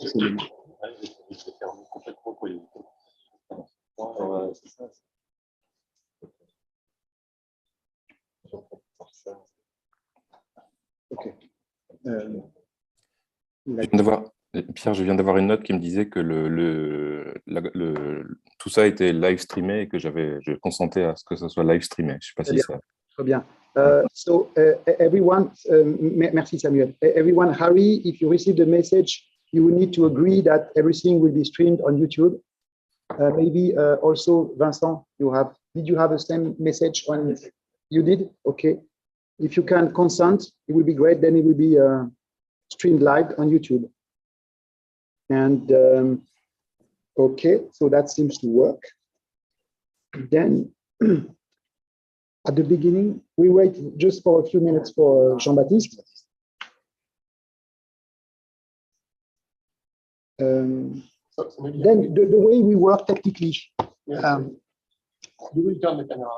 absolument. Ok. Pierre, je viens d'avoir une note qui me disait que tout ça était live streamé et que je consentais à ce que ça soit live streamé. Je sais pas si ça. Très bien. So everyone, merci Samuel. Everyone, Harry, if you receive the message, you will need to agree that everything will be streamed on YouTube. Maybe also Vincent, did you have the same message on? You did? Okay. If you can consent, it will be great. Then it will be streamed live on YouTube. And okay, so that seems to work. Then at the beginning, we wait just for a few minutes for Jean-Baptiste. Then the way we work technically. You will turn the camera.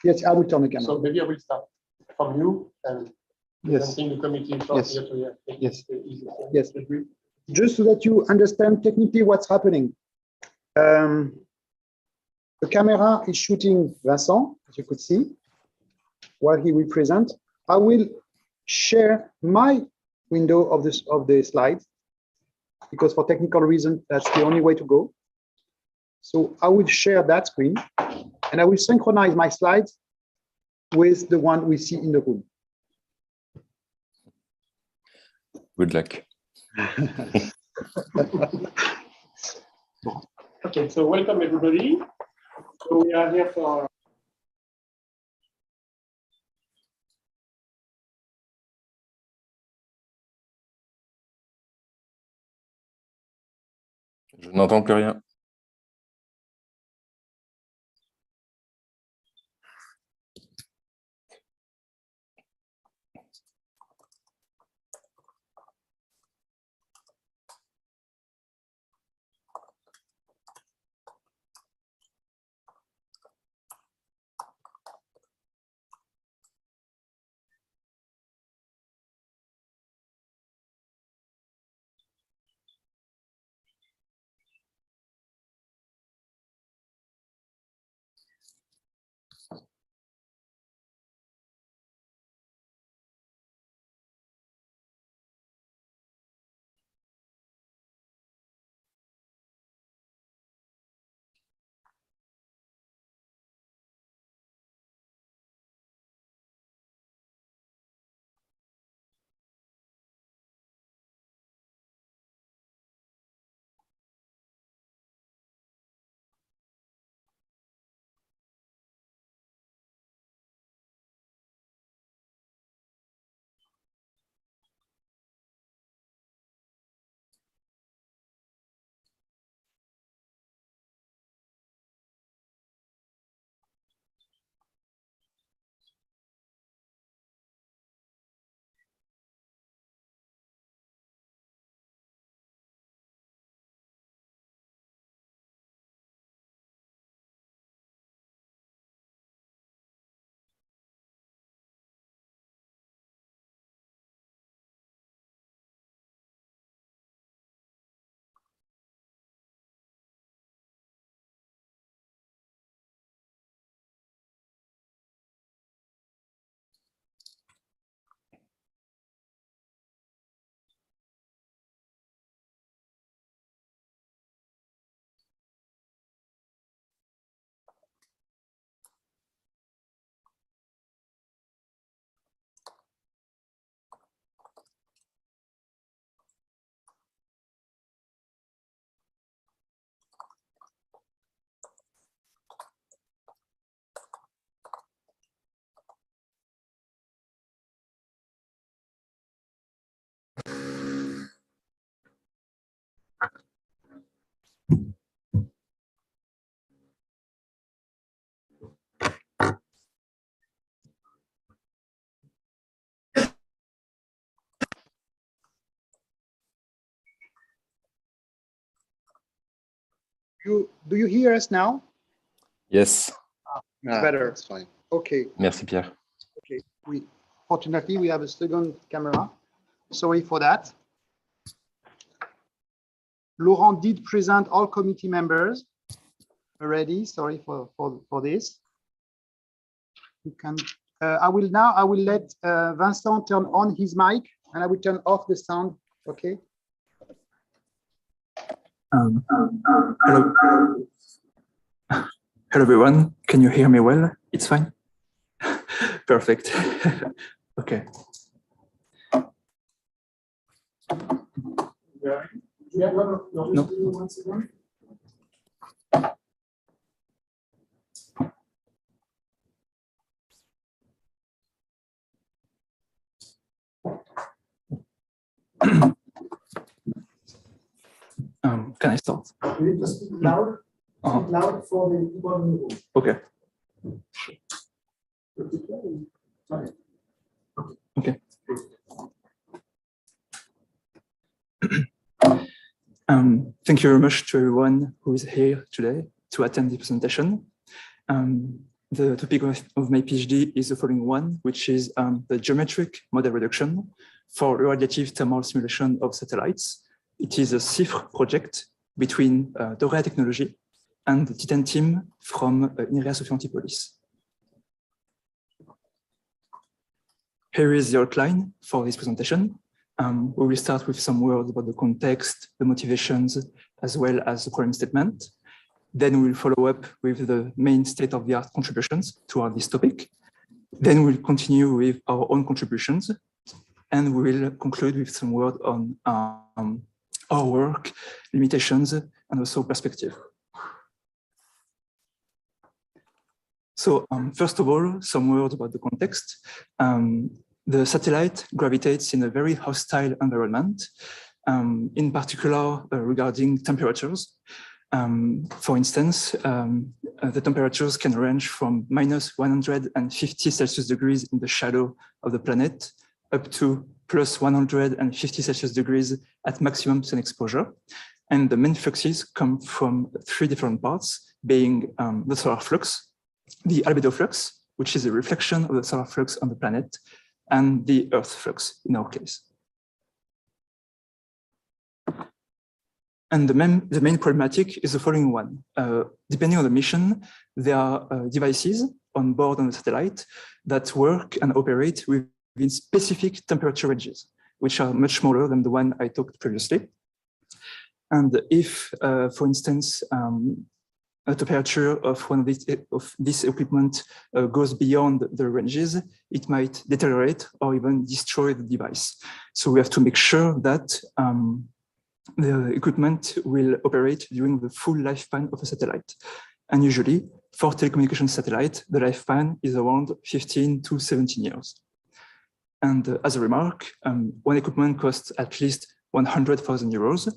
Yes, I will turn the camera. So maybe I will start from you and presenting the committee from Yes. here to here. Yes. Yes. Just so that you understand technically what's happening. The camera is shooting Vincent, as you could see, while he will present. I will share my window of the slides, because for technical reasons, that's the only way to go. So I will share that screen, and I will synchronize my slides with the one we see in the room. Good luck. Okay, so welcome everybody. So we are here for Je n'entends plus rien. Do you hear us now? Yes. Better. That's fine. Okay. Merci Pierre. Okay. Fortunately, we have a second camera. Sorry for that. Laurent did present all committee members already. Sorry for this. You can. I will let Vincent turn on his mic, and I will turn off the sound. Okay. Hello. Hello, everyone. Can you hear me well? It's fine. Perfect. Okay. No. Can I start? You need to speak loud. Speak loud for the people in the room. Okay. Okay. Thank you very much to everyone who is here today to attend the presentation. The topic of my PhD is the following one, which is the geometric model reduction for radiative thermal simulation of satellites. It is a CIFRE project between Dorea Technology and the Titan team from INRIA Sophia Antipolis. Here is the outline for this presentation. We will start with some words about the context, the motivations, as well as the problem statement. Then we will follow up with the main state-of-the-art contributions toward this topic. Then we'll continue with our own contributions, and we will conclude with some word on our work, limitations, and also perspective. So first of all, some words about the context. The satellite gravitates in a very hostile environment, in particular regarding temperatures. For instance, the temperatures can range from minus 150 Celsius degrees in the shadow of the planet up to plus 150 Celsius degrees at maximum sun exposure. And the main fluxes come from three different parts, being the solar flux, the albedo flux, which is a reflection of the solar flux on the planet, and the Earth flux in our case. And the main problematic is the following one. Depending on the mission, there are devices on board on the satellite that work and operate within specific temperature ranges, which are much smaller than the one I talked previously. And if, for instance, a temperature of one of this equipment goes beyond the ranges, it might deteriorate or even destroy the device. So we have to make sure that the equipment will operate during the full lifespan of a satellite. And usually, for telecommunication satellite, the lifespan is around 15 to 17 years. And as a remark, one equipment costs at least 100,000 euros,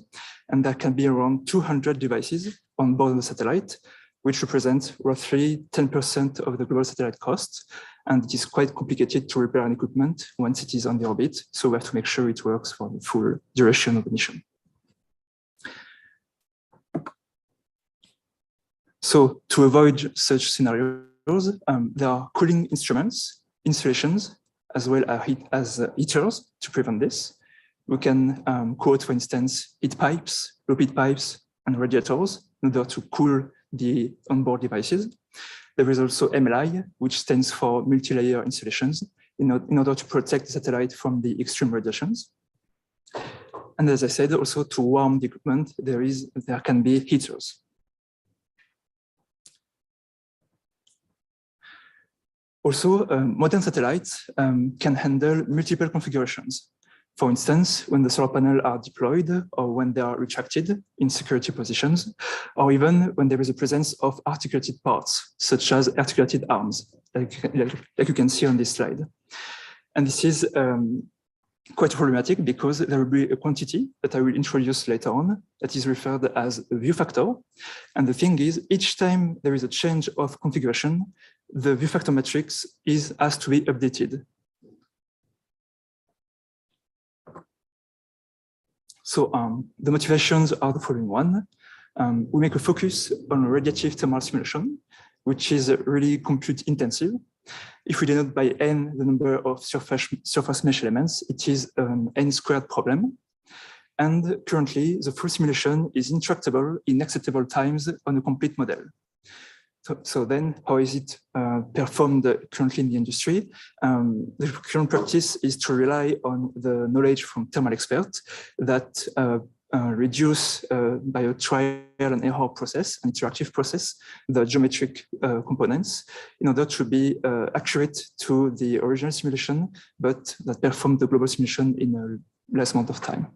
and there can be around 200 devices on board the satellite, which represents roughly 10% of the global satellite cost. And it is quite complicated to repair an equipment once it is on the orbit, so we have to make sure it works for the full duration of the mission. So to avoid such scenarios, there are cooling instruments, installations, as well as heaters to prevent this. We can quote, for instance, heat pipes, low-heat pipes, and radiators in order to cool the onboard devices. There is also MLI, which stands for multi-layer installations, in order to protect the satellite from the extreme radiations. And as I said, also to warm the equipment, there can be heaters. Also, modern satellites can handle multiple configurations. For instance, when the solar panels are deployed or when they are retracted in security positions, or even when there is a presence of articulated parts, such as articulated arms, like you can see on this slide. And this is quite problematic because there will be a quantity that I will introduce later on that is referred as a view factor. And the thing is, each time there is a change of configuration, the view factor matrix has to be updated. So the motivations are the following one. We make a focus on radiative thermal simulation, which is really compute intensive. If we denote by n the number of surface mesh elements, it is an n squared problem. And currently, the full simulation is intractable in acceptable times on a complete model. So then, how is it performed currently in the industry? The current practice is to rely on the knowledge from thermal experts that reduce by a trial and error process, an interactive process, the geometric components in order to be accurate to the original simulation, but that perform the global simulation in a less amount of time.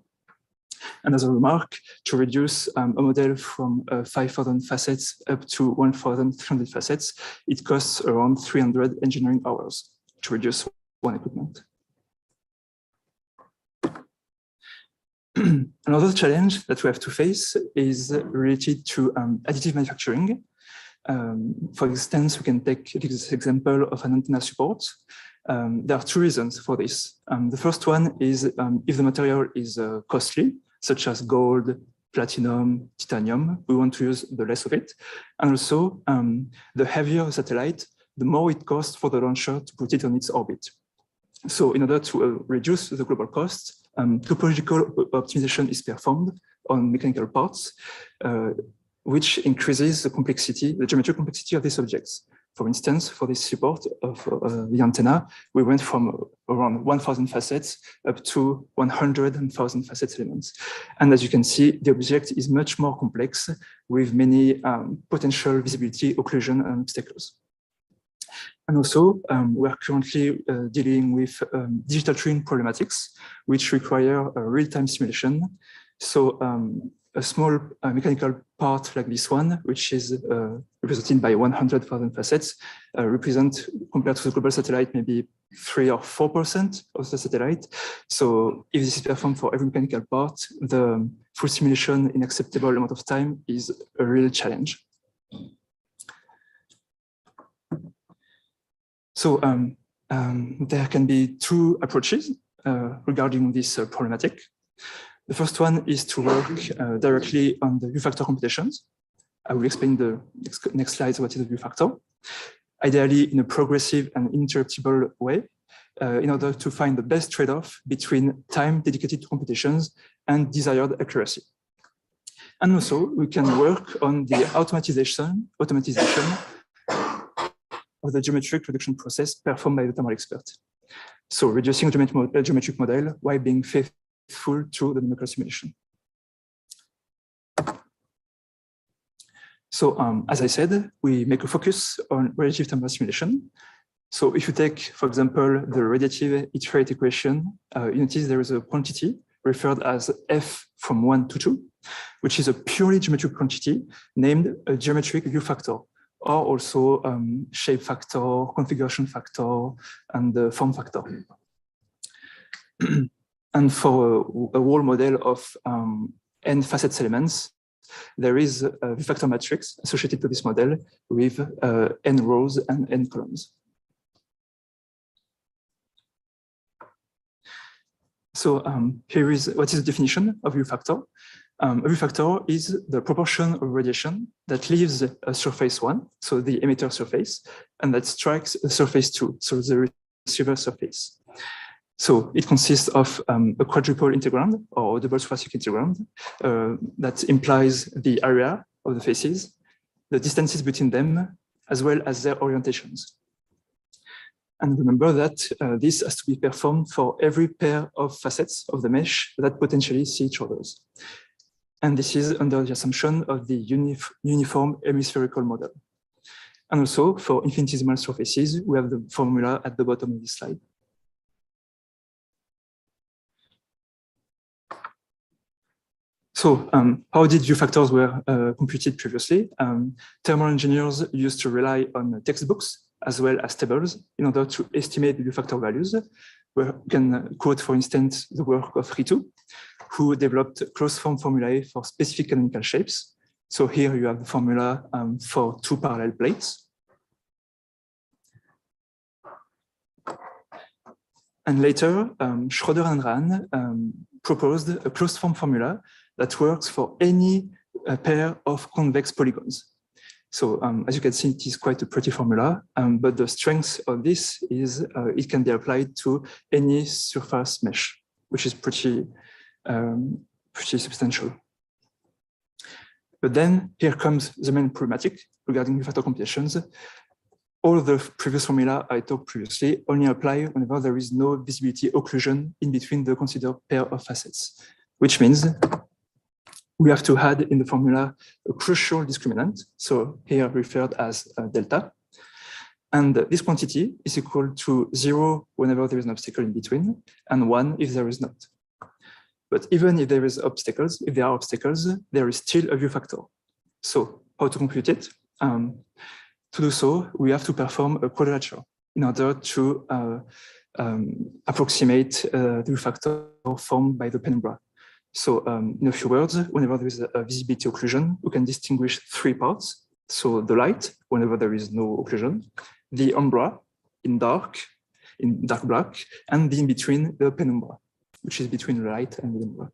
And as a remark, to reduce a model from 5,000 facets up to 1,300 facets, it costs around 300 engineering hours to reduce one equipment. Another challenge that we have to face is related to additive manufacturing. For instance, we can take this example of an antenna support. There are two reasons for this. The first one is if the material is costly, such as gold, platinum, titanium, we want to use the less of it. And also, the heavier the satellite, the more it costs for the launcher to put it on its orbit. So in order to reduce the global cost, topological optimization is performed on mechanical parts, which increases the complexity, the geometric complexity of these objects. For instance, for this support of the antenna, we went from around 1,000 facets up to 100,000 facets elements. And as you can see, the object is much more complex with many potential visibility, occlusion, and obstacles. And also, we are currently dealing with digital twin problematics, which require a real-time simulation. So a small mechanical part like this one, which is represented by 100,000 facets, represent, compared to the global satellite, maybe 3 or 4% of the satellite. So if this is performed for every mechanical part, the full simulation in acceptable amount of time is a real challenge. So there can be two approaches regarding this problematic. The first one is to work directly on the U-factor computations. I will explain the next slides what is the U-factor. Ideally in a progressive and interruptible way in order to find the best trade-off between time dedicated to computations and desired accuracy. And also we can work on the automatization of the geometric reduction process performed by the thermal expert. So reducing a geometric model while being faithful to the numerical simulation. So as I said, we make a focus on relative thermal simulation. So if you take, for example, the radiative heat rate equation, you notice there is a quantity referred as f from 1 to 2, which is a purely geometric quantity named a geometric U-factor, or also shape factor, configuration factor, and the form factor. And for a whole model of n facets elements, there is a V-factor matrix associated to this model with n rows and n columns. So here is what is the definition of U-factor. A U-factor is the proportion of radiation that leaves a surface 1, so the emitter surface, and that strikes a surface 2, so the receiver surface. So it consists of a quadruple integrand or double thoracic integrand that implies the area of the faces, the distances between them, as well as their orientations. And remember that this has to be performed for every pair of facets of the mesh that potentially see each other. And this is under the assumption of the uniform hemispherical model. And also for infinitesimal surfaces, we have the formula at the bottom of this slide. So how did U-factors were computed previously? Thermal engineers used to rely on textbooks as well as tables in order to estimate the U-factor values. We can quote, for instance, the work of Ritu, who developed closed form formulae for specific canonical shapes. So here you have the formula for 2 parallel plates. And later, Schroeder and Rahn proposed a closed form formula that works for any pair of convex polygons. So as you can see, it is quite a pretty formula, but the strength of this is it can be applied to any surface mesh, which is pretty pretty substantial. But then here comes the main problematic regarding factor computations. All the previous formula I talked previously only apply whenever there is no visibility occlusion in between the considered pair of facets, which means we have to add in the formula a crucial discriminant, so here referred as delta. And this quantity is equal to 0 whenever there is an obstacle in between, and 1 if there is not. But even if there are obstacles, there is still a view factor. So how to compute it? To do so, we have to perform a quadrature in order to approximate the view factor formed by the penumbra. So in a few words, whenever there is a visibility occlusion, we can distinguish 3 parts. So the light, whenever there is no occlusion, the umbra in dark black, and the in between, the penumbra, which is between the light and the umbra.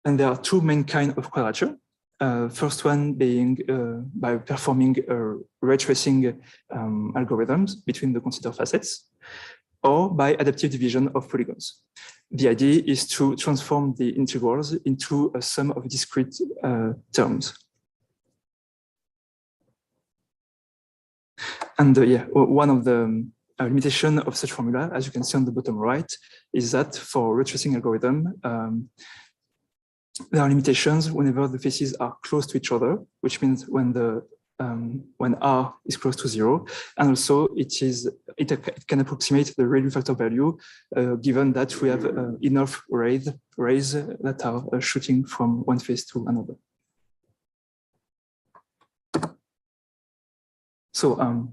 And there are 2 main kinds of quadrature. First one being by performing ray tracing algorithms between the considered facets, or by adaptive division of polygons. The idea is to transform the integrals into a sum of discrete terms. And yeah, one of the limitations of such formula, as you can see on the bottom right, is that for ray tracing algorithm, there are limitations whenever the faces are close to each other, which means when R is close to 0, and also it can approximate the real factor value, given that we have enough rays that are shooting from one face to another. So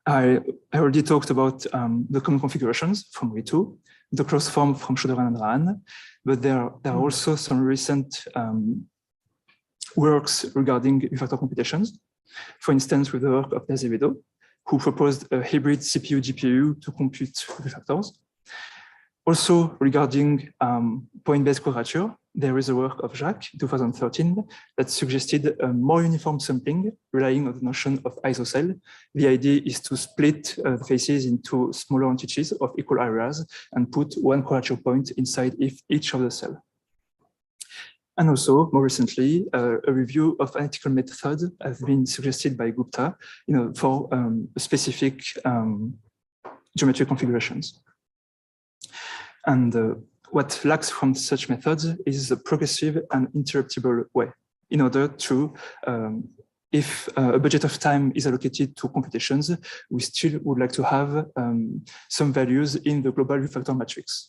I already talked about the common configurations from Ritu, the closed form from Schoderer and Rahn, but there are also some recent works regarding view factor computations. For instance, with the work of Azevedo, who proposed a hybrid CPU-GPU to compute view factors. Also, regarding point-based quadrature, there is a work of Jacques, 2013, that suggested a more uniform sampling, relying on the notion of isocell. The idea is to split the faces into smaller entities of equal areas and put one quadrature point inside each of the cells. And also, more recently, a review of analytical methods has been suggested by Gupta, for specific geometric configurations. And what lacks from such methods is a progressive and interruptible way in order to, if a budget of time is allocated to computations, we still would like to have some values in the global view factor matrix.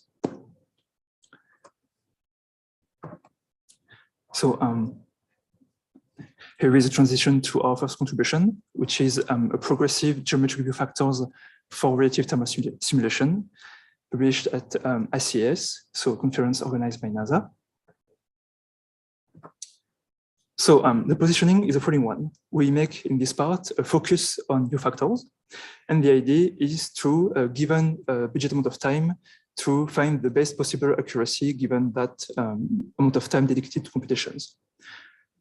So here is a transition to our first contribution, which is a progressive geometric view factors for relative thermal simulation, published at ICS, so a conference organized by NASA. So the positioning is the following one. We make in this part a focus on view factors, and the idea is to, given a budget amount of time, to find the best possible accuracy given that amount of time dedicated to computations.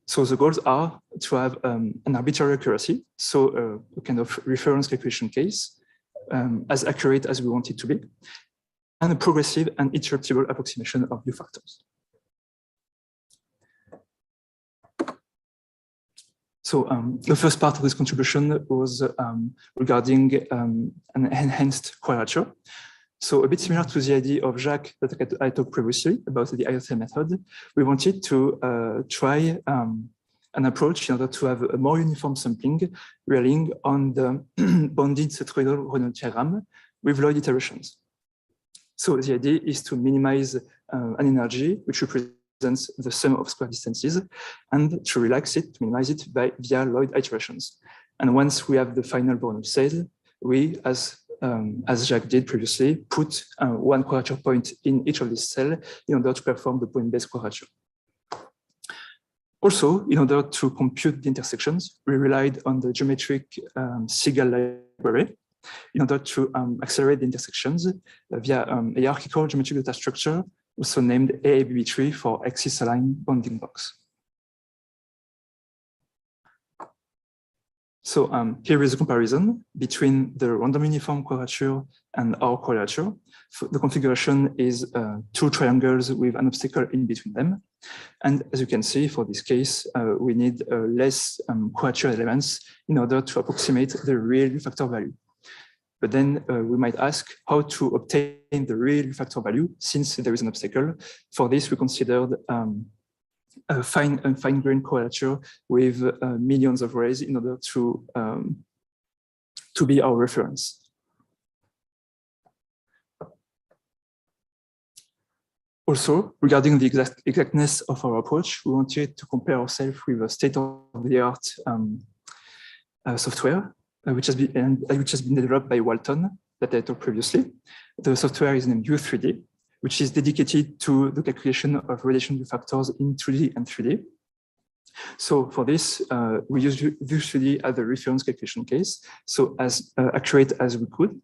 So the goals are to have an arbitrary accuracy, so a kind of reference calculation case, as accurate as we want it to be, and a progressive and interruptible approximation of view factors. So the first part of this contribution was regarding an enhanced quadrature. So a bit similar to the idea of Jacques that I talked previously about the IOC method, we wanted to try an approach in order to have a more uniform sampling, relying on the bounded tetrahedral Reynolds diagram with Lloyd iterations. So the idea is to minimize an energy which represents the sum of square distances, and to relax it, to minimize it via Lloyd iterations. And once we have the final Born cell, we, as Jacques did previously, put one quadrature point in each of these cells in order to perform the point-based quadrature. Also, in order to compute the intersections, we relied on the geometric Seagal library in order to accelerate the intersections via a hierarchical geometric data structure, also named AABB3 for axis-aligned bounding box. So here is a comparison between the random uniform quadrature and our quadrature. The configuration is two triangles with an obstacle in between them. And as you can see, for this case, we need less quadrature elements in order to approximate the real factor value. But then we might ask how to obtain the real factor value since there is an obstacle. For this, we considered a fine-grained quadrature with millions of rays in order to be our reference. Also, regarding the exactness of our approach, we wanted to compare ourselves with a state-of-the-art software, which has been developed by Walton, that I talked previously. The software is named U3D, which is dedicated to the calculation of relation view factors in 2D and 3D. So for this, we use U3D as the reference calculation case, so as accurate as we could.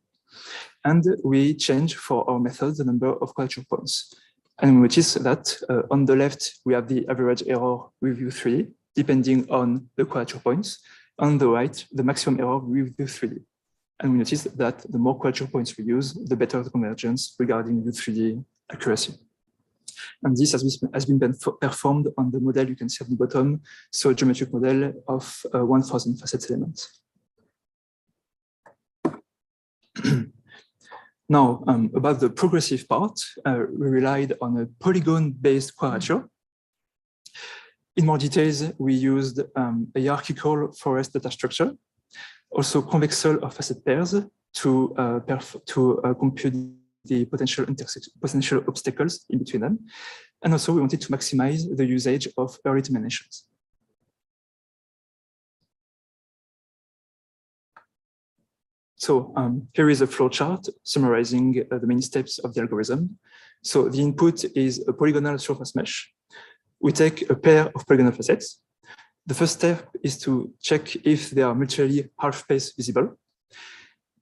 And we change for our method the number of quadrature points. And we notice that on the left, we have the average error with U3D, depending on the quadrature points. On the right, the maximum error with U3D. And we notice that the more quadrature points we use, the better the convergence regarding U3D accuracy. And this has been performed on the model you can see at the bottom, so a geometric model of 1,000 facets elements. Now, about the progressive part, we relied on a polygon-based quadrature. In more details, we used a hierarchical forest data structure, also convexal of facet pairs to compute the potential obstacles in between them. And also we wanted to maximize the usage of early terminations. So here is a flowchart summarizing the main steps of the algorithm. So the input is a polygonal surface mesh. We take a pair of polygonal facets. The first step is to check if they are mutually half-space visible.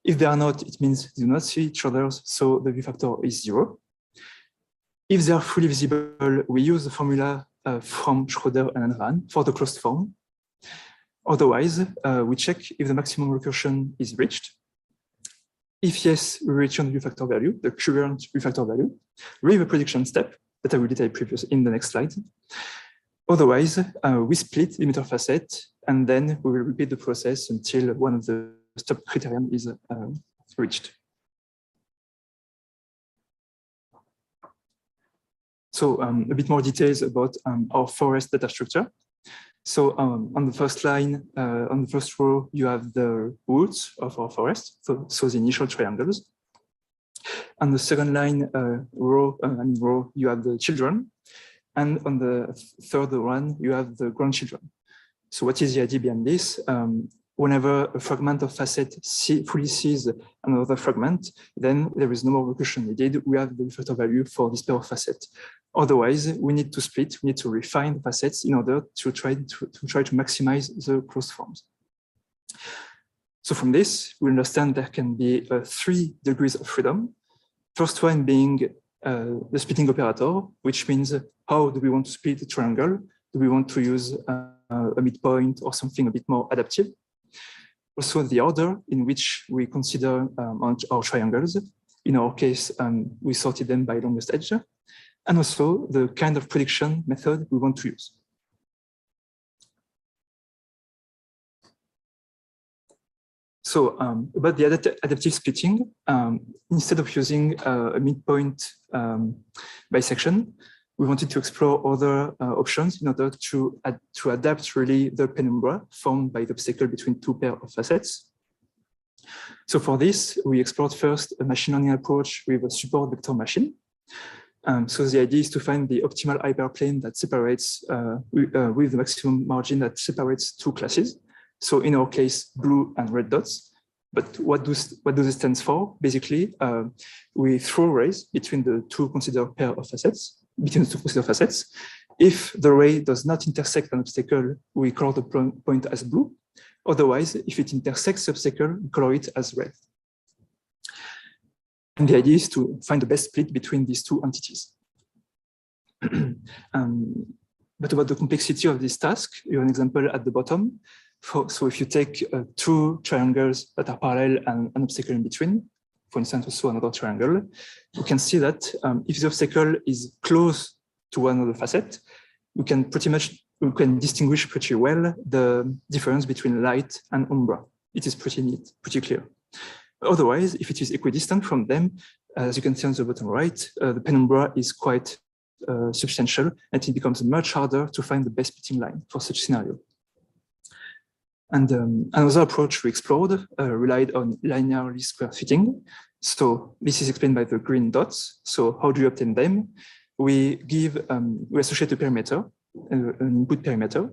If they are not, it means they do not see each other, so the view factor is 0. If they are fully visible, we use the formula from Schroeder and Anran for the closed form. Otherwise, we check if the maximum recursion is reached. If yes, we return the view factor value, the current view factor value, with a prediction step that I will detail in the next slide. Otherwise, we split the emitter facet, and then we will repeat the process until one of the stop criterion is reached. So a bit more details about our forest data structure. So on the first line, on the first row, you have the roots of our forest, so the initial triangles. On the second line row, you have the children. And on the third one, you have the grandchildren. So what is the idea behind this? Whenever a fragment of facet fully sees another fragment, then there is no more recursion needed. We have the factor value for this pair of facets. Otherwise, we need to split, we need to refine the facets in order to try to maximize the closed forms. So from this, we understand there can be 3 degrees of freedom. First one being the splitting operator, which means how do we want to split the triangle? Do we want to use a midpoint or something a bit more adaptive? Also the order in which we consider our triangles. In our case, we sorted them by longest edge. And also the kind of prediction method we want to use. So about the adaptive splitting, instead of using a midpoint bisection, we wanted to explore other options in order to adapt really the penumbra formed by the obstacle between 2 pairs of facets. So for this, we explored first a machine learning approach with a support vector machine. So the idea is to find the optimal hyperplane that separates with the maximum margin that separates 2 classes. So in our case, blue and red dots. But what does it stand for? Basically, we throw rays between the 2 considered pair of facets, If the ray does not intersect an obstacle, we color the point as blue. Otherwise, if it intersects the obstacle, we color it as red. And the idea is to find the best split between these 2 entities. But about the complexity of this task, you have an example at the bottom. So if you take two triangles that are parallel and an obstacle in between, for instance, also another triangle, you can see that if the obstacle is close to one of the facets, we can distinguish pretty well the difference between light and umbra. It is pretty neat, pretty clear. Otherwise, if it is equidistant from them, as you can see on the bottom right, the penumbra is quite substantial, and it becomes much harder to find the best fitting line for such scenario. And another approach we explored relied on linear least square fitting. So this is explained by the green dots. So how do you obtain them? We associate a perimeter, an input perimeter.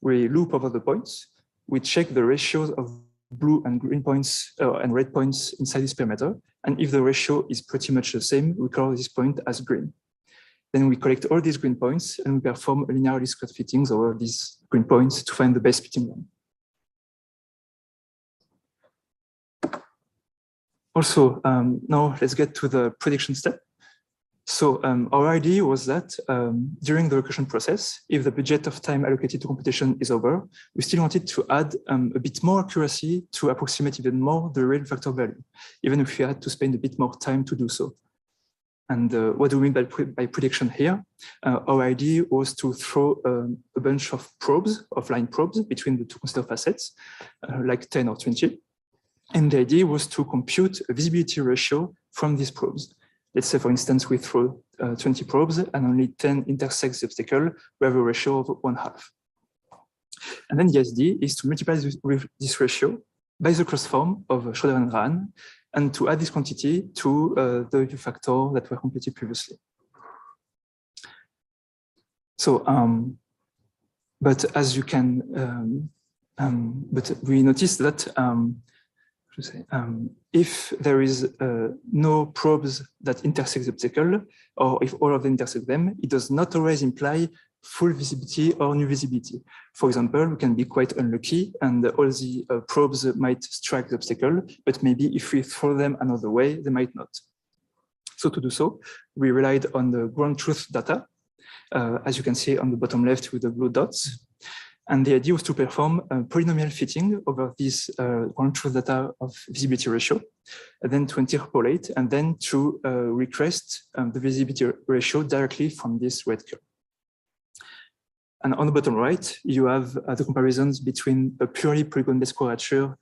We loop over the points. We check the ratios of blue and green points and red points inside this perimeter. And if the ratio is pretty much the same, we call this point as green. Then we collect all these green points and we perform a linear least square fittings over these green points to find the best fitting line. Also, now let's get to the prediction step. So our idea was that during the recursion process, if the budget of time allocated to computation is over, we still wanted to add a bit more accuracy to approximate even more the real factor value, even if we had to spend a bit more time to do so. And what do we mean by prediction here? Our idea was to throw a bunch of probes, of line probes between the two considered facets, like 10 or 20. And the idea was to compute a visibility ratio from these probes. Let's say, for instance, we throw 20 probes and only 10 intersect the obstacle. We have a ratio of 1/2. And then the idea is to multiply this ratio by the closed form of Schroeder and Rahn, and to add this quantity to the U factor that were computed previously. So, but as you can, but we noticed that if there is no probes that intersect the obstacle, or if all of them intersect them, it does not always imply full visibility or new visibility. For example, we can be quite unlucky and all the probes might strike the obstacle, but maybe if we throw them another way, they might not. So to do so, we relied on the ground truth data, as you can see on the bottom left with the blue dots. And the idea was to perform a polynomial fitting over this ground truth data of visibility ratio, and then to interpolate, and then to request the visibility ratio directly from this red curve. And on the bottom right, you have the comparisons between a purely polygon-based quadrature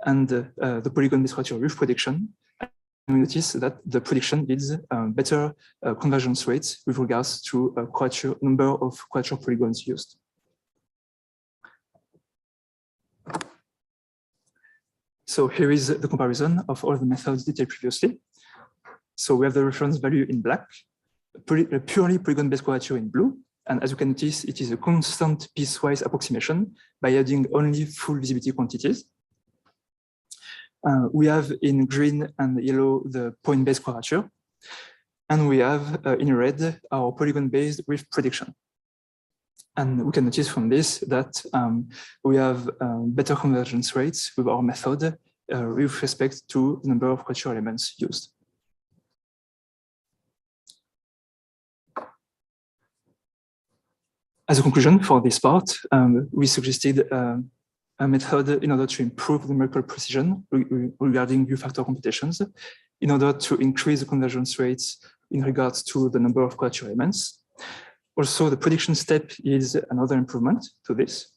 and the polygon-based quadrature with prediction. And we notice that the prediction leads better convergence rates with regards to a number of quadrature polygons used. So here is the comparison of all the methods detailed previously. So we have the reference value in black, a purely polygon-based quadrature in blue. And as you can notice, it is a constant piecewise approximation by adding only full visibility quantities. We have in green and yellow the point-based quadrature. And we have in red our polygon-based with prediction. And we can notice from this that we have better convergence rates with our method with respect to the number of quadrature elements used. As a conclusion for this part, we suggested a method in order to improve numerical precision regarding U factor computations, in order to increase the convergence rates in regards to the number of quadrature elements. Also, the prediction step is another improvement to this.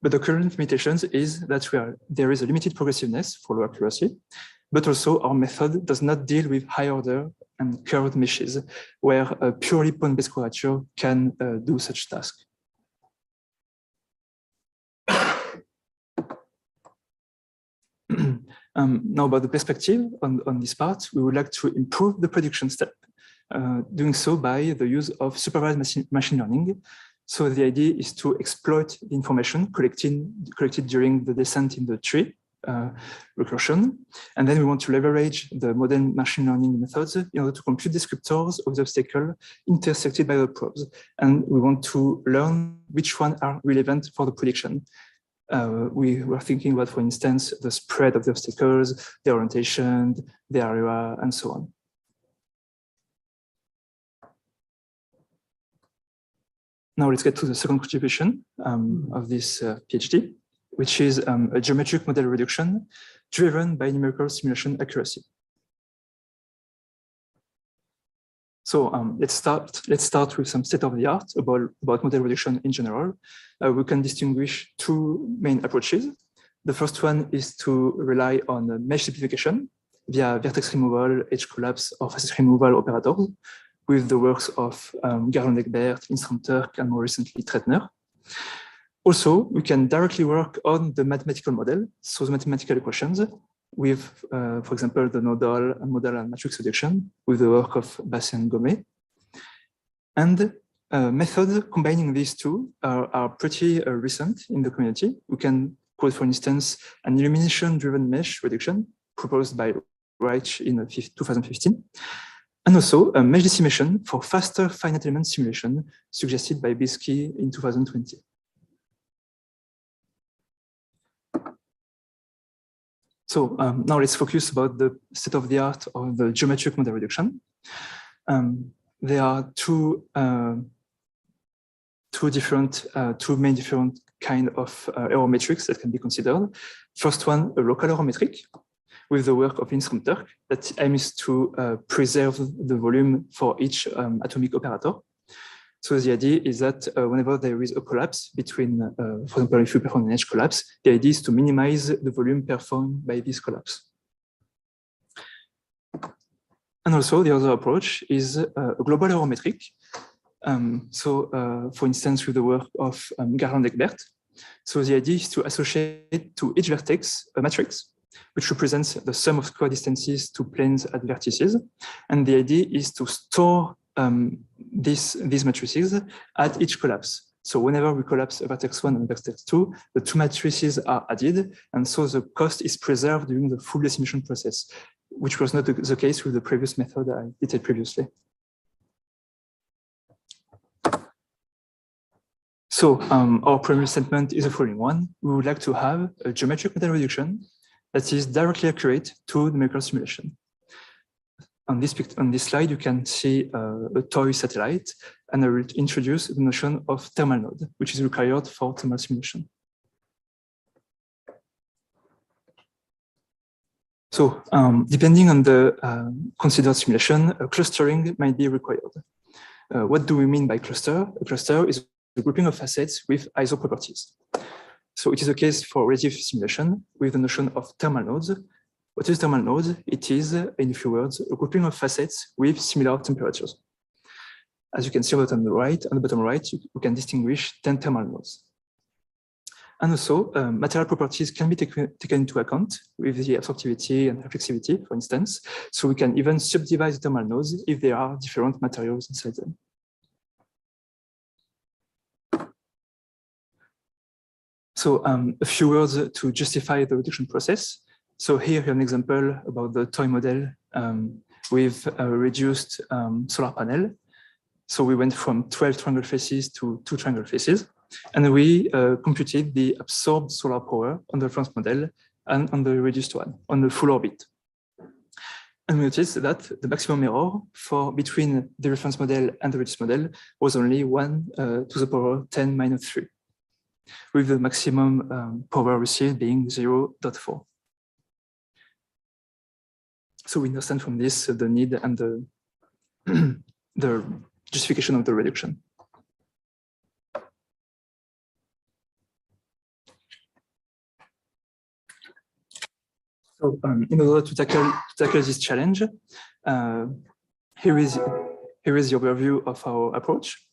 But the current limitations is that there is a limited progressiveness for low accuracy, but also our method does not deal with high order and curved meshes, where a purely point-based quadrature can do such task. Now, about the perspective on this part, we would like to improve the prediction step, doing so by the use of supervised machine learning. So the idea is to exploit the information collected during the descent in the tree recursion. And then we want to leverage the modern machine learning methods in order to compute descriptors of the obstacle intersected by the probes. And we want to learn which ones are relevant for the prediction. We were thinking about, for instance, the spread of the obstacles, the orientation, the area, and so on. Now let's get to the second contribution of this PhD. which is a geometric model reduction driven by numerical simulation accuracy. So let's start with some state of the art about model reduction in general. We can distinguish two main approaches. The first one is to rely on mesh simplification via vertex removal, edge collapse, or facet removal operators with the works of Garland-Egbert, Instram-Turk, and more recently Tretner. Also, we can directly work on the mathematical model, so the mathematical equations with, for example, the nodal and modal and matrix reduction with the work of Basset and Gomez. And methods combining these two are pretty recent in the community. We can quote, for instance, an illumination-driven mesh reduction proposed by Reich in 2015, and also a mesh decimation for faster finite element simulation suggested by Bisky in 2020. So now let's focus about the state of the art of the geometric model reduction. There are two main different kind of error metrics that can be considered. First one, a local error metric with the work of Instram-Turk that aims to preserve the volume for each atomic operator. So the idea is that whenever there is a collapse between, for example, if you perform an edge collapse, the idea is to minimize the volume performed by this collapse. And also the other approach is a global error metric. For instance, with the work of Garland-Egbert. So the idea is to associate to each vertex a matrix, which represents the sum of square distances to planes at vertices. And the idea is to store these matrices at each collapse. So whenever we collapse a vertex 1 and vertex 2, the two matrices are added, and so the cost is preserved during the full decimation process, which was not the case with the previous method I detailed previously. So our primary statement is the following one. We would like to have a geometric model reduction that is directly accurate to numerical simulation. On this slide, you can see a toy satellite, and I will introduce the notion of thermal node, which is required for thermal simulation. So depending on the considered simulation, clustering might be required. What do we mean by cluster? A cluster is a grouping of facets with iso properties. So it is the case for relative simulation with the notion of thermal nodes. What is thermal node? It is, in a few words, a grouping of facets with similar temperatures. As you can see on the bottom right, we can distinguish 10 thermal nodes. And also, material properties can be taken into account with the absorptivity and reflexivity, for instance. So we can even subdivide the thermal nodes if there are different materials inside them. So a few words to justify the reduction process. So here an example about the toy model with a reduced solar panel. So we went from 12 triangle faces to 2 triangle faces, and we computed the absorbed solar power on the reference model and on the reduced one, on the full orbit. And we noticed that the maximum error for between the reference model and the reduced model was only 1 to the power 10 minus 3, with the maximum power received being 0.4. So we understand from this the need and the justification of the reduction. So in order to tackle this challenge, here is the overview of our approach.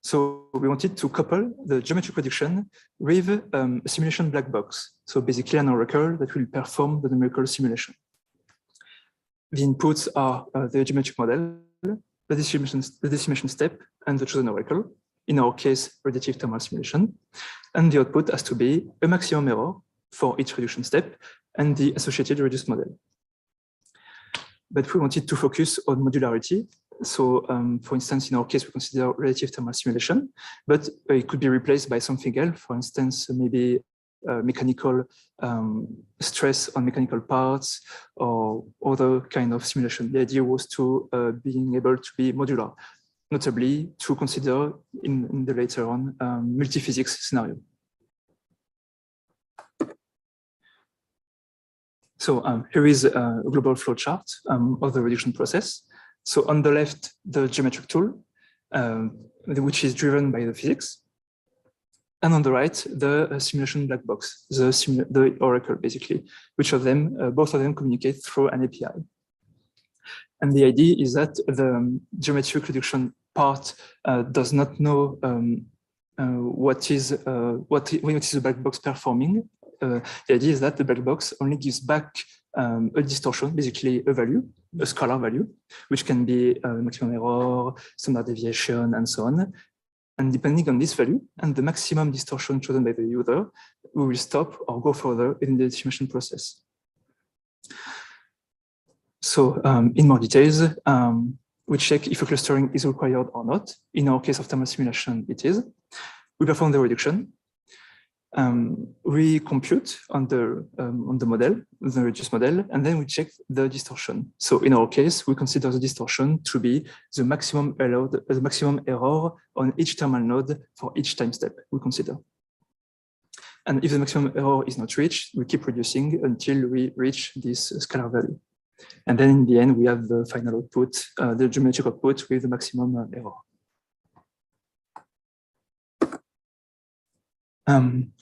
So we wanted to couple the geometric reduction with a simulation black box. So basically an oracle that will perform the numerical simulation. The inputs are the geometric model, the decimation step, and the chosen oracle, in our case, radiative thermal simulation. And the output has to be a maximum error for each reduction step and the associated reduced model. But we wanted to focus on modularity. So for instance, in our case, we consider relative thermal simulation, but it could be replaced by something else. For instance, maybe mechanical stress on mechanical parts or other kind of simulation. The idea was to being able to be modular, notably to consider in the later on multi-physics scenario. So here is a global flow chart of the reduction process. So on the left, the geometric tool, which is driven by the physics. And on the right, the simulation black box, the oracle, basically, which of them, both of them communicate through an API. And the idea is that the geometric reduction part does not know what is the black box performing. The idea is that the black box only gives back a distortion, basically a value, a scalar value, which can be maximum error, standard deviation, and so on. And depending on this value and the maximum distortion chosen by the user, we will stop or go further in the simulation process. So in more details, we check if a clustering is required or not. In our case of thermal simulation, it is. We perform the reduction. We compute on the model, the reduced model, and then we check the distortion. So in our case, we consider the distortion to be the maximum error on each thermal node for each time step we consider. And if the maximum error is not reached, we keep reducing until we reach this scalar value. And then in the end, we have the final output, the geometric output with the maximum error.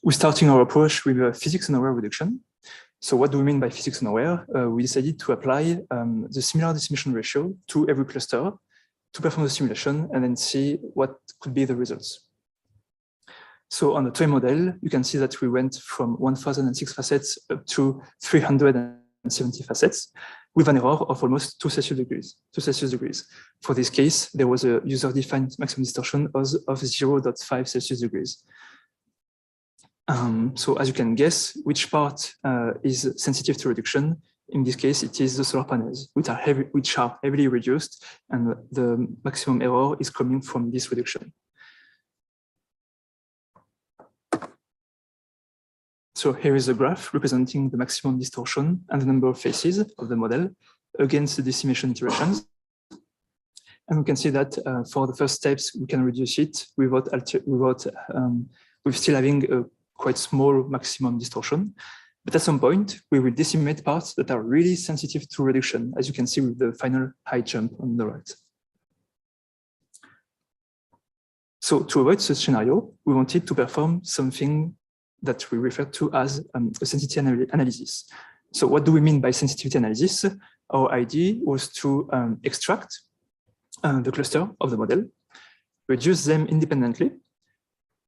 We're starting our approach with a physics-unaware reduction. So what do we mean by physics-unaware? We decided to apply the similar decimation ratio to every cluster to perform the simulation and then see what could be the results. So on the toy model, you can see that we went from 1006 facets up to 370 facets with an error of almost 2 Celsius degrees. For this case, there was a user-defined maximum distortion of 0.5 Celsius degrees. So as you can guess, which part is sensitive to reduction? In this case, it is the solar panels, which are heavily reduced, and the maximum error is coming from this reduction. So here is a graph representing the maximum distortion and the number of faces of the model against the decimation iterations. And we can see that for the first steps, we can reduce it with still having a quite small maximum distortion. But at some point, we will decimate parts that are really sensitive to reduction, as you can see with the final high jump on the right. So to avoid such scenario, we wanted to perform something that we refer to as a sensitivity analysis. So what do we mean by sensitivity analysis? Our idea was to extract the cluster of the model, reduce them independently,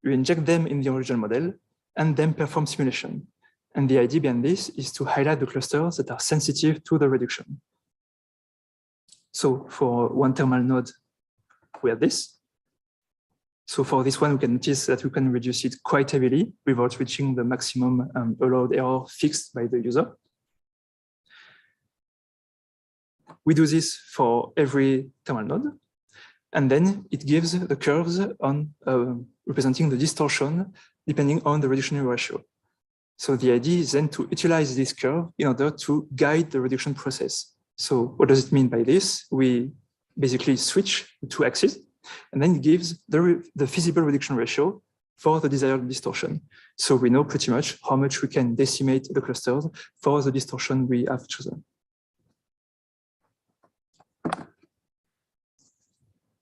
we inject them in the original model, and then perform simulation. And the idea behind this is to highlight the clusters that are sensitive to the reduction. So for one thermal node, we have this. So for this one, we can notice that we can reduce it quite heavily without reaching the maximum allowed error fixed by the user. We do this for every thermal node. And then it gives the curves on representing the distortion depending on the reduction ratio. So the idea is then to utilize this curve in order to guide the reduction process. So what does it mean by this? We basically switch the two axes, and then it gives the feasible reduction ratio for the desired distortion. So we know pretty much how much we can decimate the clusters for the distortion we have chosen.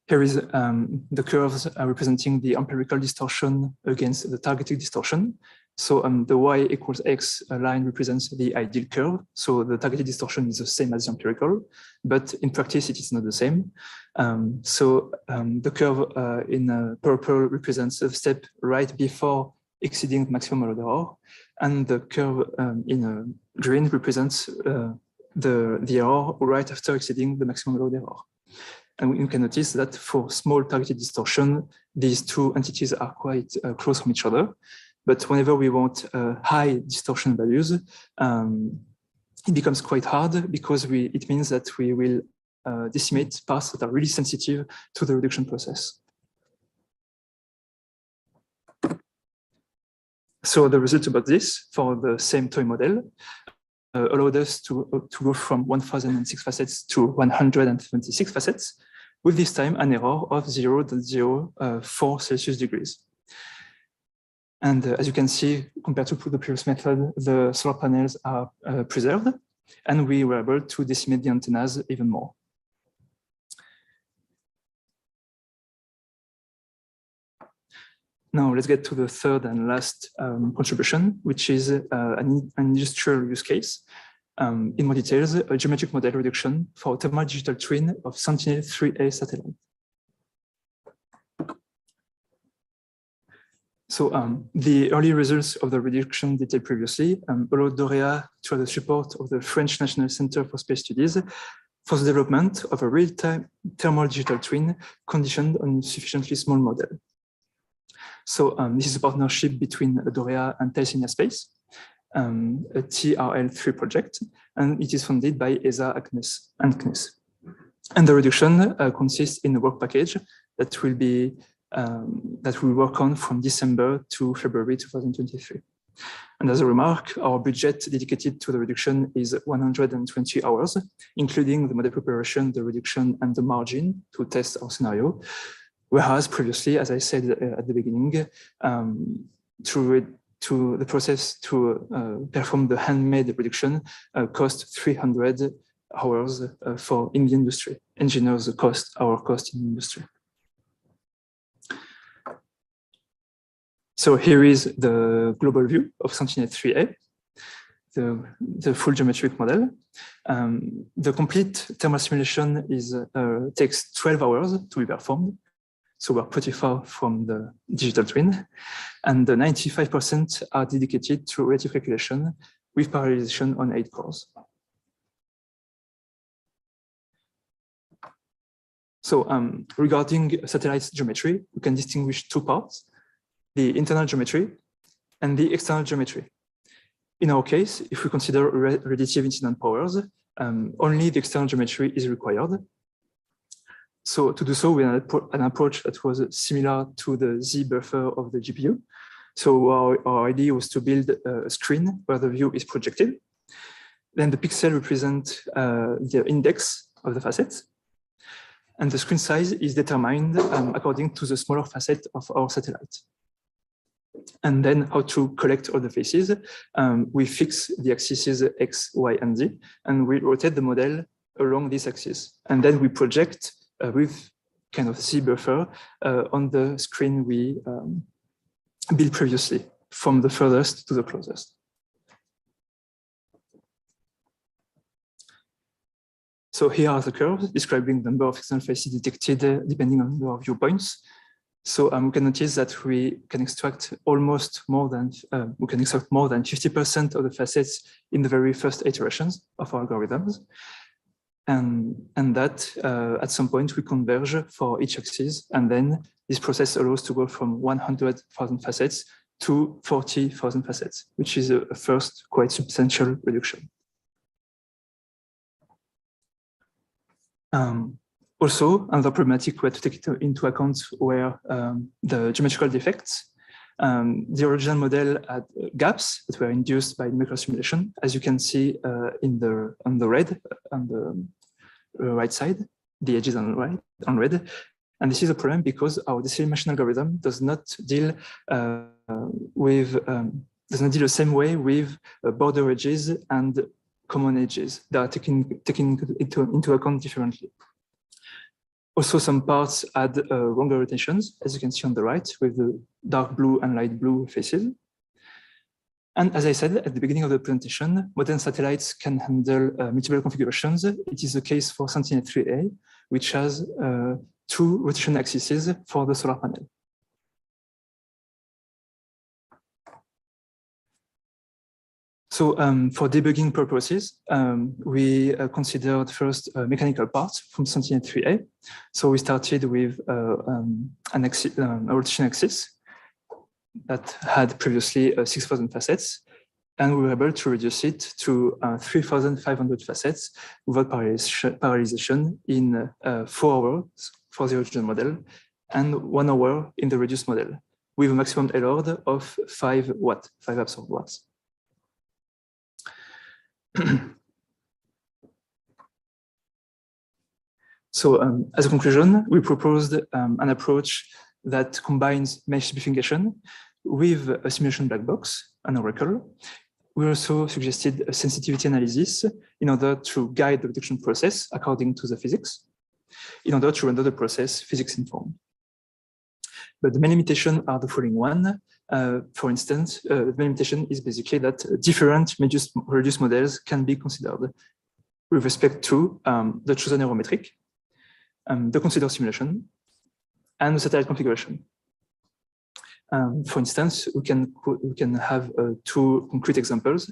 Here is the curves representing the empirical distortion against the targeted distortion. So the y equals x line represents the ideal curve. So the targeted distortion is the same as the empirical, but in practice, it is not the same. The curve in purple represents the step right before exceeding the maximum allowed error, and the curve in green represents the error right after exceeding the maximum allowed error. And you can notice that for small targeted distortion, these two entities are quite close from each other. But whenever we want high distortion values, it becomes quite hard because it means that we will decimate parts that are really sensitive to the reduction process. So the result about this for the same toy model allowed us to go from 1006 facets to 126 facets, with this time an error of 0.04 Celsius degrees. And as you can see, compared to the previous method, the solar panels are preserved, and we were able to decimate the antennas even more. Now let's get to the third and last contribution, which is an industrial use case. In more details, a geometric model reduction for a thermal digital twin of Sentinel-3A satellite. So the early results of the reduction detailed previously allowed Dorea to have the support of the French National Center for Space Studies for the development of a real-time thermal digital twin conditioned on a sufficiently small model. So this is a partnership between Dorea and thèse Space, a TRL3 project, and it is funded by ESA and CNES. And the reduction consists in a work package that will be that we work on from December to February 2023. And as a remark, our budget dedicated to the reduction is 120 hours, including the model preparation, the reduction, and the margin to test our scenario. Whereas previously, as I said at the beginning, to the process to perform the handmade reduction cost 300 hours for in the industry. Engineers cost our cost in the industry. So here is the global view of Sentinel-3A, the full geometric model. The complete thermal simulation takes 12 hours to be performed. So we're pretty far from the digital twin. And the 95% are dedicated to relative calculation with parallelization on 8 cores. So regarding satellite geometry, we can distinguish two parts: the internal geometry and the external geometry. In our case, if we consider radiative incident powers, only the external geometry is required. So to do so, we had an approach that was similar to the Z buffer of the GPU. So our idea was to build a screen where the view is projected. Then the pixel represent the index of the facets. And the screen size is determined according to the smaller facet of our satellite. And then how to collect all the faces. We fix the axes X, Y, and Z, and we rotate the model along this axis. And then we project with kind of Z buffer on the screen we built previously, from the furthest to the closest. So here are the curves describing the number of external faces detected depending on our viewpoints. So we can notice that we can extract almost more than 50% of the facets in the very first iterations of our algorithms. And that at some point we converge for each axis, and then this process allows to go from 100,000 facets to 40,000 facets, which is a first quite substantial reduction. Also, another problematic way to take it into account were the geometrical defects. The original model had gaps that were induced by numerical simulation, as you can see on the red on the right side, the edges on red. And this is a problem because our decimation algorithm does not deal the same way with border edges and common edges. They are taken into account differently. Also, some parts had wrong rotations, as you can see on the right, with the dark blue and light blue faces. And as I said at the beginning of the presentation, modern satellites can handle multiple configurations. It is the case for Sentinel-3A, which has 2 rotation axes for the solar panel. So for debugging purposes, we considered first mechanical parts from Sentinel-3A. So we started with a rotation axis that had previously 6,000 facets, and we were able to reduce it to 3,500 facets without parallelization in 4 hours for the original model and 1 hour in the reduced model, with a maximum L-ord of 5 absolute watts. So as a conclusion, we proposed an approach that combines mesh simplification with a simulation black box, an oracle. We also suggested a sensitivity analysis in order to guide the reduction process according to the physics, in order to render the process physics-informed. But the main limitation are the following one. For instance, the main limitation is basically that different reduced models can be considered with respect to the chosen error metric, the considered simulation, and the satellite configuration. For instance, we can have two concrete examples.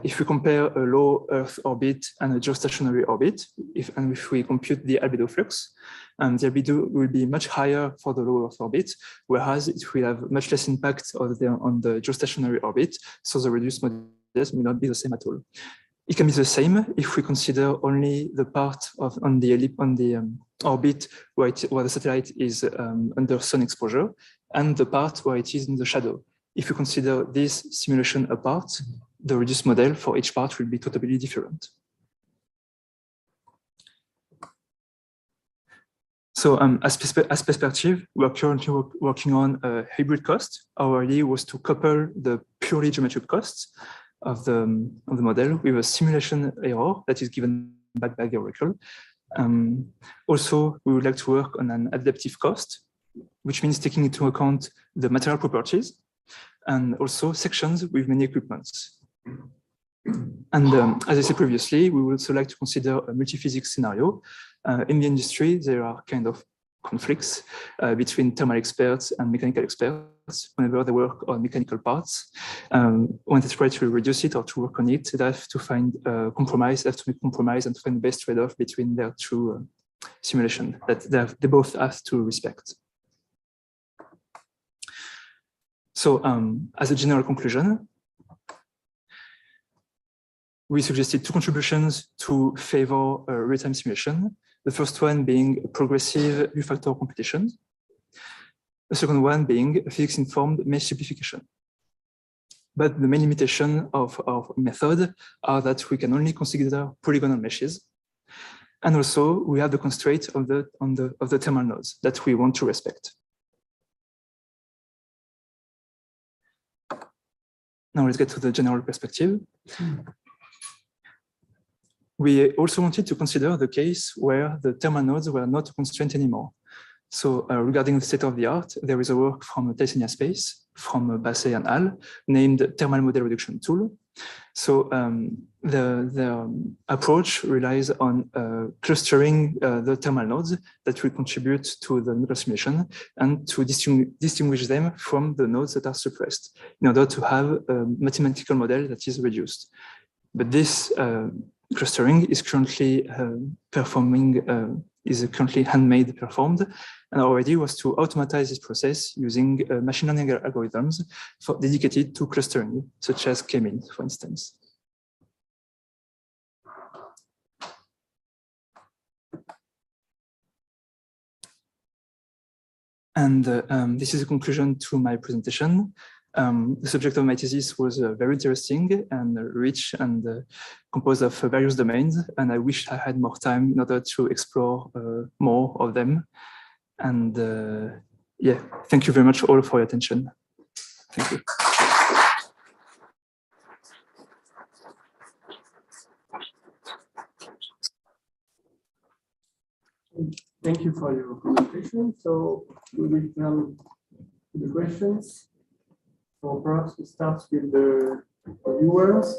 If we compare a low Earth orbit and a geostationary orbit, if we compute the albedo flux, the albedo will be much higher for the low Earth orbit, whereas it will have much less impact on the geostationary orbit, so the reduced models may not be the same at all. It can be the same if we consider only the part on the orbit where the satellite is under sun exposure, and the part where it is in the shadow. If you consider this simulation apart, the reduced model for each part will be totally different. So as perspective, we're currently working on a hybrid cost. Our idea was to couple the purely geometric costs of the model with a simulation error that is given back by the oracle. Also, we would like to work on an adaptive cost, which means taking into account the material properties and also sections with many equipments. And as I said previously, we would also like to consider a multi-physics scenario. In the industry, there are kind of conflicts between thermal experts and mechanical experts whenever they work on mechanical parts. When they try to reduce it or to work on it, they have to find a compromise, they have to make compromise and to find the best trade-off between their two simulations that they both have to respect. So as a general conclusion, we suggested two contributions to favor real-time simulation. The first one being progressive U-factor computation. The second one being physics-informed mesh simplification. But the main limitation of our method are that we can only consider polygonal meshes. And also we have the constraint of the thermal nodes that we want to respect. Now let's get to the general perspective. We also wanted to consider the case where the thermal nodes were not a constraint anymore. So regarding the state of the art, there is a work from Thysenia Space, from Basset and al, named Thermal Model Reduction Tool. So the approach relies on clustering the thermal nodes that will contribute to the neural simulation and to distinguish them from the nodes that are suppressed in order to have a mathematical model that is reduced. But this clustering is currently currently handmade performed, and our idea was to automatize this process using machine learning algorithms dedicated to clustering, such as K-mean, for instance. And this is a conclusion to my presentation. The subject of my thesis was very interesting and rich and composed of various domains, and I wish I had more time in order to explore more of them. And yeah, thank you very much all for your attention. Thank you. Thank you for your presentation. So we will turn to the questions. So perhaps we start with the viewers.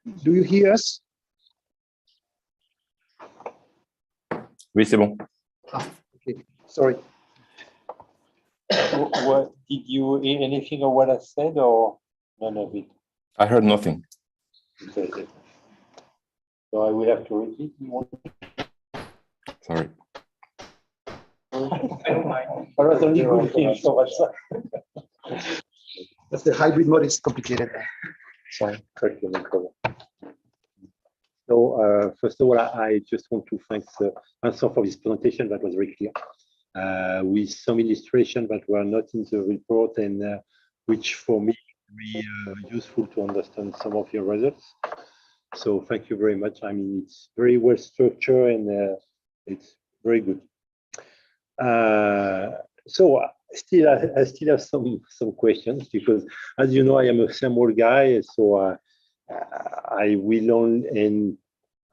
Do you hear us? Oui, c'est bon. Okay, sorry. What, did you hear anything of what I said or none of it? I heard nothing. Okay. So I will have to repeat. You want? Sorry. I don't mind. I was only good thing, so that's That's the hybrid mode is complicated. fine. Okay, no problem. So first of all, I just want to thank Vincent for this presentation that was very clear, with some illustrations that were not in the report and which for me very useful to understand some of your results. So thank you very much. I mean, it's very well structured and it's very good. So I still have some questions because, as you know, I am a small guy, so I will only, and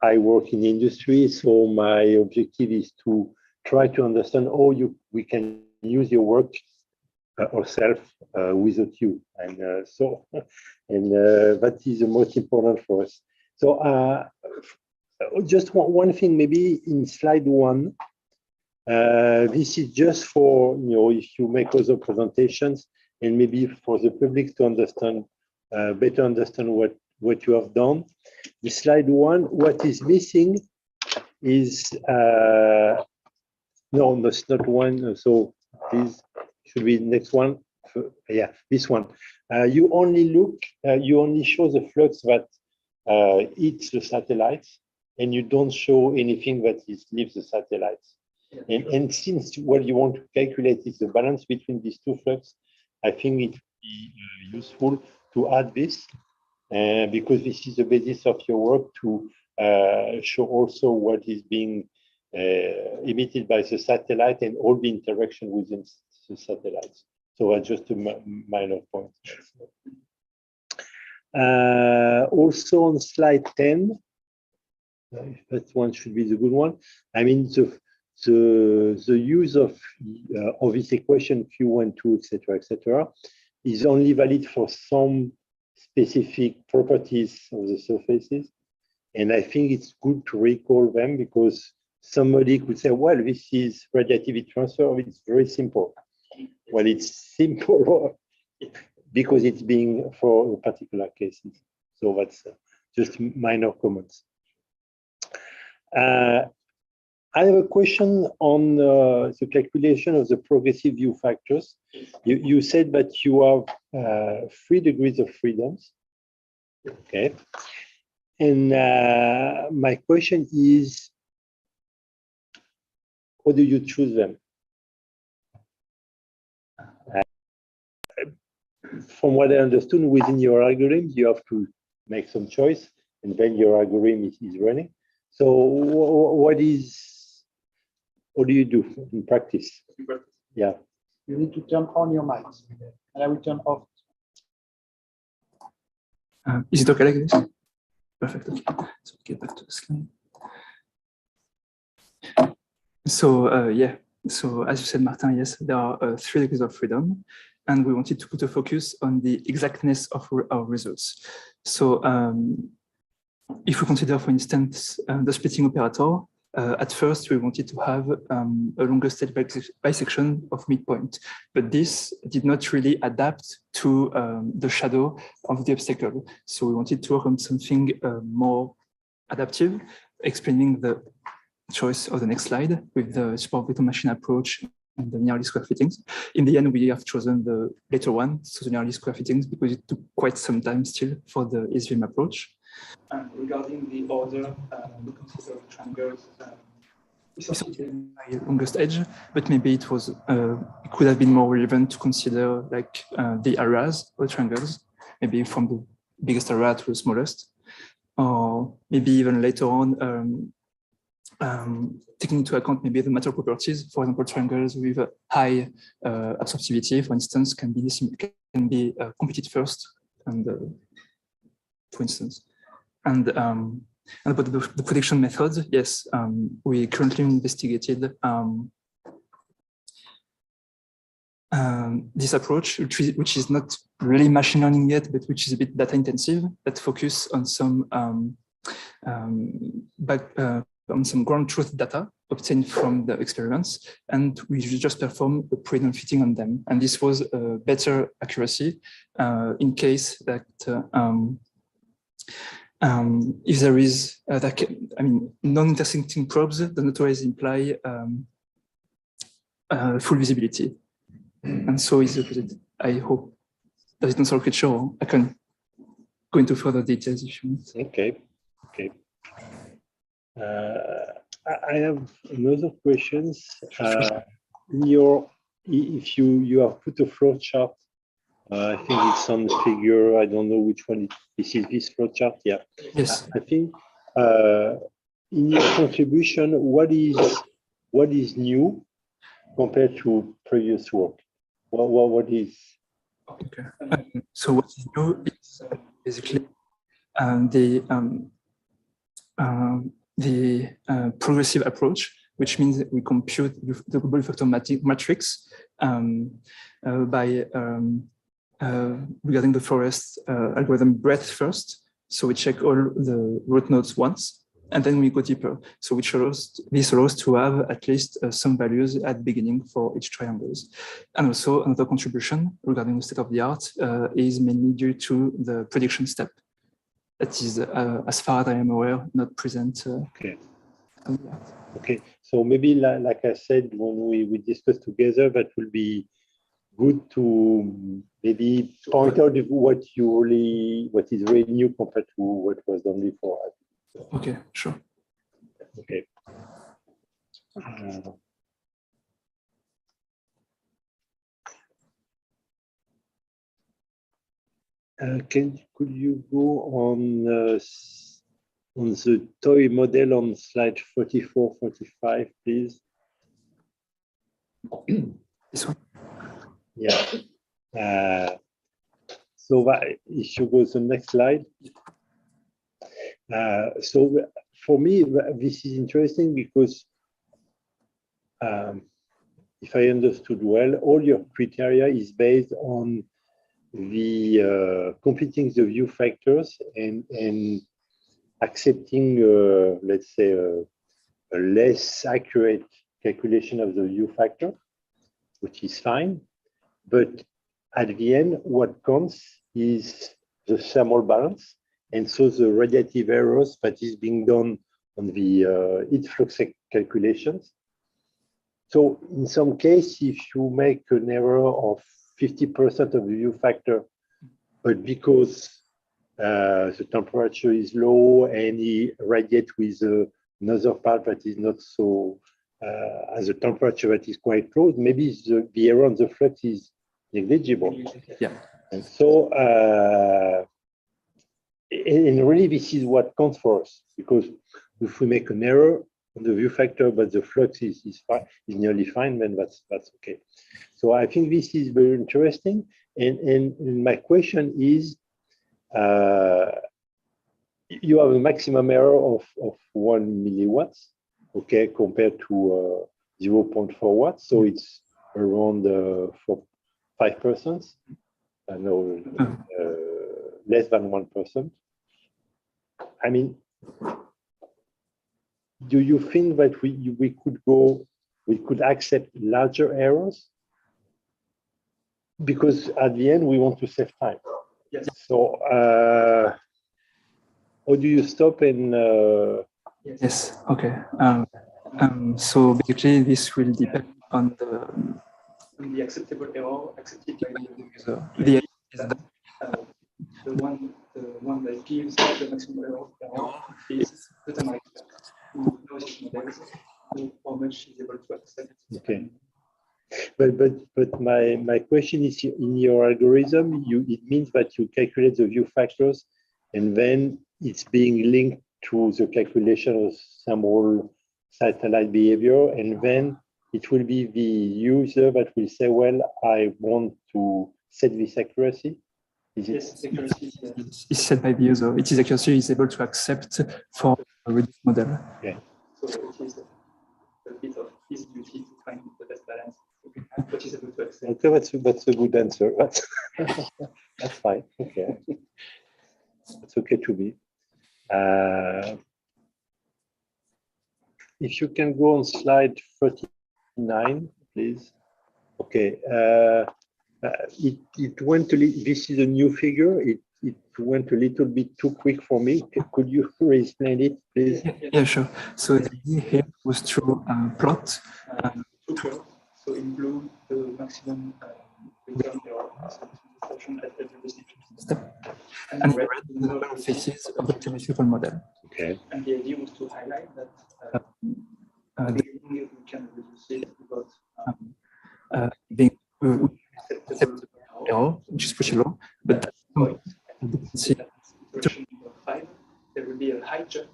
I work in industry. So my objective is to try to understand how we can use your work ourselves without you, and that is the most important for us. So just one thing, maybe in slide 1. This is just for, if you make other presentations and maybe for the public to understand, better understand what you have done. The slide 1, what is missing is, no, that's not one. So this should be next one. Yeah, this one. You only show the flux that hits the satellites, and you don't show anything that leaves the satellites. And since what you want to calculate is the balance between these two flux, I think it would be useful to add this, because this is the basis of your work to show also what is being emitted by the satellite and all the interaction within the satellites. So that's just a minor point. Also on slide 10, that one should be the good one. I mean, the use of this equation Q1, 2, etc., is only valid for some specific properties of the surfaces. And I think it's good to recall them because somebody could say, well, this is radiativity transfer. It's very simple. Well, it's simple because it's being for particular cases. So that's just minor comments. I have a question on the calculation of the progressive view factors. You said that you have 3 degrees of freedoms. Okay. And my question is, how do you choose them? From what I understood, within your algorithm, you have to make some choice, and then your algorithm is running. So what do you do in practice? Yeah. You need to turn on your mic, and I will turn off. Is it okay like this? Perfect. Okay. So get back to the slide. So yeah. So as you said, Martin, yes, there are 3 degrees of freedom, and we wanted to put a focus on the exactness of our results. So if we consider, for instance, the splitting operator, at first we wanted to have a longer state bisection of midpoint, but this did not really adapt to the shadow of the obstacle. So we wanted to work on something more adaptive, explaining the choice of the next slide with the support vector machine approach and the nearly square fittings. In the end, we have chosen the later one, so the nearly square fittings, because it took quite some time still for the SVM approach. Regarding the order, we consider triangles by longest edge, but maybe it was it could have been more relevant to consider like the areas of triangles, maybe from the biggest area to the smallest, or maybe even later on taking into account maybe the material properties. For example, triangles with a high absorptivity, for instance, can be computed first, and for instance. And about the prediction methods, yes, we currently investigated this approach, which is not really machine learning yet, but which is a bit data intensive, that focus on some on some ground truth data obtained from the experiments, and we just perform a predicate fitting on them. And this was a better accuracy in case that if there is non-intersecting probes do not always imply full visibility. And so is the opposite. I hope. Does it answer your question? I can go into further details if you want. Okay. Okay. I have another questions. If you have put a flow chart, I think it's on the figure. I don't know which one. This is this flow chart. Yeah. Yes. I think in your contribution, what is new compared to previous work? What is? Okay. So what is new is basically the progressive approach, which means that we compute the global factor matrix by regarding the forest algorithm breadth first. So we check all the root nodes once, and then we go deeper. So this allows to have at least some values at the beginning for each triangles. And also another contribution regarding the state of the art is mainly due to the prediction step. That is, as far as I am aware, not present. Okay. Okay. So maybe, like I said, when we discuss together, that will be good to maybe point out what is really new compared to what was done before. Okay, sure. Okay. Could you go on the toy model on slide 44, 45, please? This one. Yeah. So if you go to the next slide. So for me, this is interesting because if I understood well, all your criteria is based on the computing the view factors and accepting, let's say, a less accurate calculation of the view factor, which is fine. But at the end, what counts is the thermal balance. And so the radiative errors that is being done on the heat flux calculations. So in some case, if you make an error of 50% of the view factor, but because the temperature is low and it radiates with another part that is not so, as a temperature that is quite close, maybe the error on the flux is negligible. Yeah. And so, and really this is what counts for us, because if we make an error on the view factor, but the flux is nearly fine, then that's okay. So I think this is very interesting. And my question is, you have a maximum error of 1 milliwatts, okay, compared to 0.4 watts. So it's around 5%. I know less than 1%. I mean, do you think that we could accept larger errors? Because at the end, we want to save time. Yes. So how do you stop and... Yes, okay. So basically, this will depend on the acceptable error accepted by the user. The idea is that the one that gives the maximum error is the time who knows models, how much is able to accept. Okay. But my question is, in your algorithm, it means that you calculate the view factors, and then it's being linked to the calculation of thermal satellite behavior, and then it will be the user that will say, well, I want to set this accuracy. Yes, accuracy is set by the user. It is accuracy is able to accept for a reduced model. Yeah. So it is a bit of his duty to find the best balance. what is able to accept. Okay, that's a good answer. That's fine. Okay, it's okay to me. If you can go on slide 39, please. Okay. It went a little. This is a new figure. It went a little bit too quick for me. Could you explain it, please? Yeah, sure. So the idea here was to plot two curves. So in blue, the maximum return error, so at every step, and in red, the number of phases of the theoretical model. Okay. And the idea was to highlight that we can reduce it without being acceptable error, which is pretty low, but at some point, you can see that iteration number 5, there will be a high jump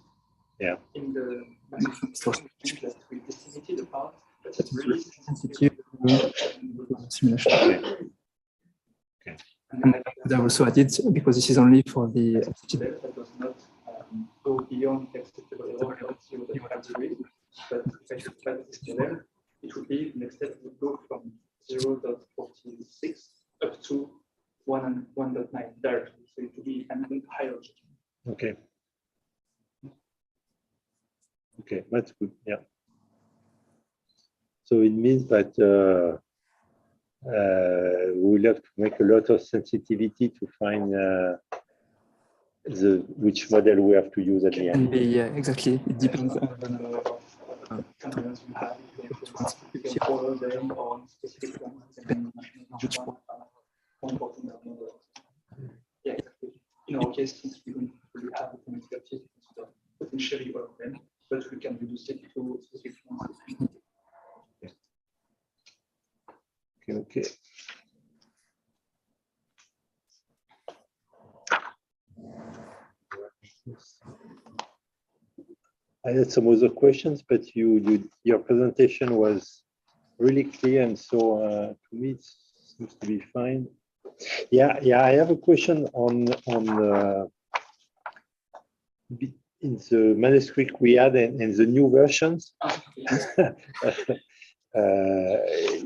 in the maximum distortion, which means that we estimated a part, but it's really sensitive to simulation. Okay. And I also added, because this is only for the acceptable, that does not go beyond the acceptable error level 0.5 but if I should apply this model, it would be the next step would go from 0.46 up to 1.9 directly. So it would be an even higher judgment. Okay. Okay, that's good. Yeah. So it means that we will have to make a lot of sensitivity to find which model we have to use at the end. Yeah, exactly. It depends on the number of components we have. You can follow them on specific ones, depending on which one are more important than others. Yeah, exactly. In our case, since we don't really have a common expertise, it's potentially all of them, but we can reduce it to specific ones. Okay. I had some other questions, but your presentation was really clear, and so to me it seems to be fine. Yeah. I have a question on in the manuscript we had and the new versions.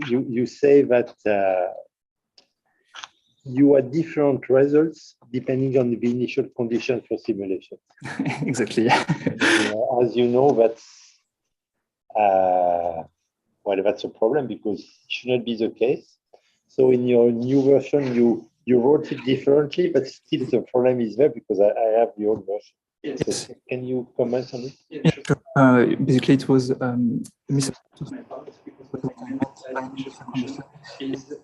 You say that you had different results depending on the initial conditions for simulation. Exactly. As you know, that's a problem because it should not be the case. So in your new version, you wrote it differently, but still the problem is there because I have the old version. Yes. So can you comment on it? Yeah, sure. Basically, it was misunderstood my part because what I meant by initial condition is the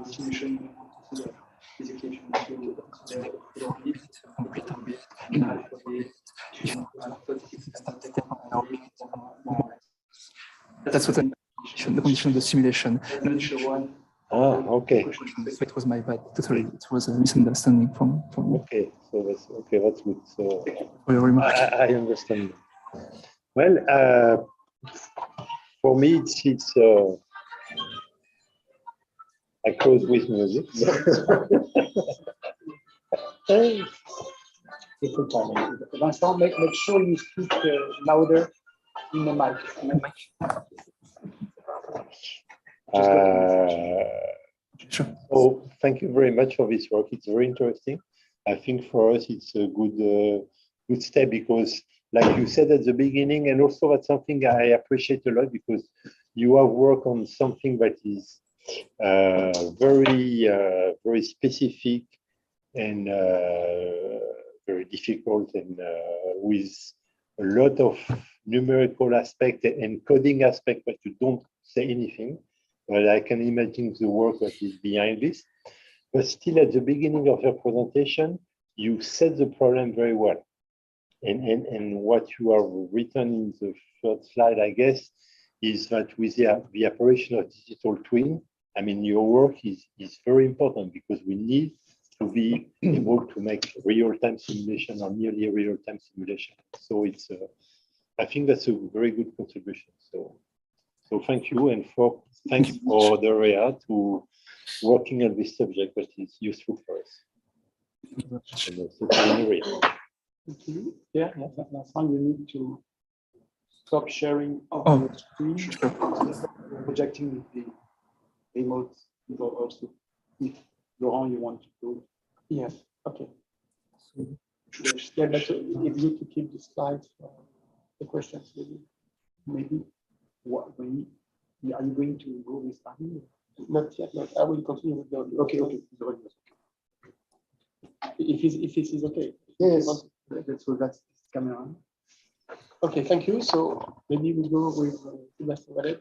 simulation. Basically, if you want to consider a full orbit, a complete orbit, in half orbit, if you want to have 36 step on orbit, more or less. That's what I meant by the condition of the simulation. The initial one. Okay. So it was my bad. Totally, it was a misunderstanding from me. Okay, so that's good. So For your remark. I understand. Well, for me, it's I close with music. Vincent, make sure you speak louder in the mic. So thank you very much for this work. It's very interesting. I think for us it's a good step because, like you said at the beginning, and also that's something I appreciate a lot because you have worked on something that is very specific and very difficult and with a lot of numerical aspect and coding aspect, but you don't say anything. Well, I can imagine the work that is behind this. But still, at the beginning of your presentation, you set the problem very well. And what you have written in the third slide, I guess, is that with the operation of digital twin, I mean, your work is very important because we need to be able to make real-time simulation or nearly real-time simulation. So it's, I think that's a very good contribution. So thank you, and thanks for the area to working on this subject that is useful for us. And also to the area. Thank you. Yeah, that's fine. You need to stop sharing on the screen. Projecting with the remote go also. If Laurent, you want to go. Yes. Okay. So, yeah, but it's good to keep the slides for the questions. Maybe what when are you going to go with Paris? Not yet. Not. I will continue with the. Okay. Okay. If it is okay. Yes. So that's camera. Okay. Thank you. So maybe we go with Vincent Vadez.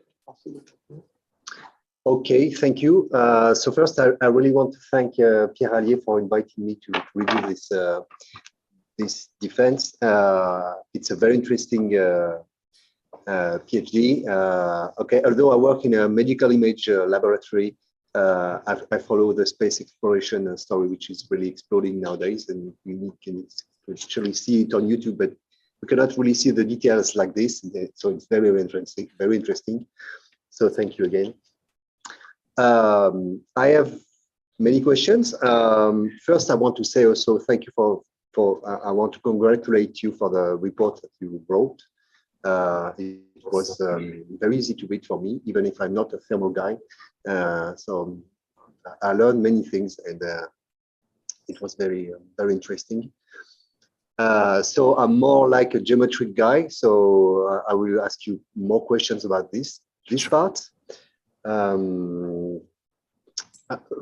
Okay, thank you. So first, I really want to thank Pierre Allier for inviting me to review this defense. It's a very interesting PhD. Okay, although I work in a medical image laboratory, I follow the space exploration story, which is really exploding nowadays, and you can actually see it on YouTube, but we cannot really see the details like this. So it's very, very interesting. Very interesting. So thank you again. I have many questions. First, I want to say also thank you I want to congratulate you for the report that you wrote. It was very easy to read for me, even if I'm not a thermal guy. So I learned many things, and it was very, very interesting. So I'm more like a geometric guy. So I will ask you more questions about this part.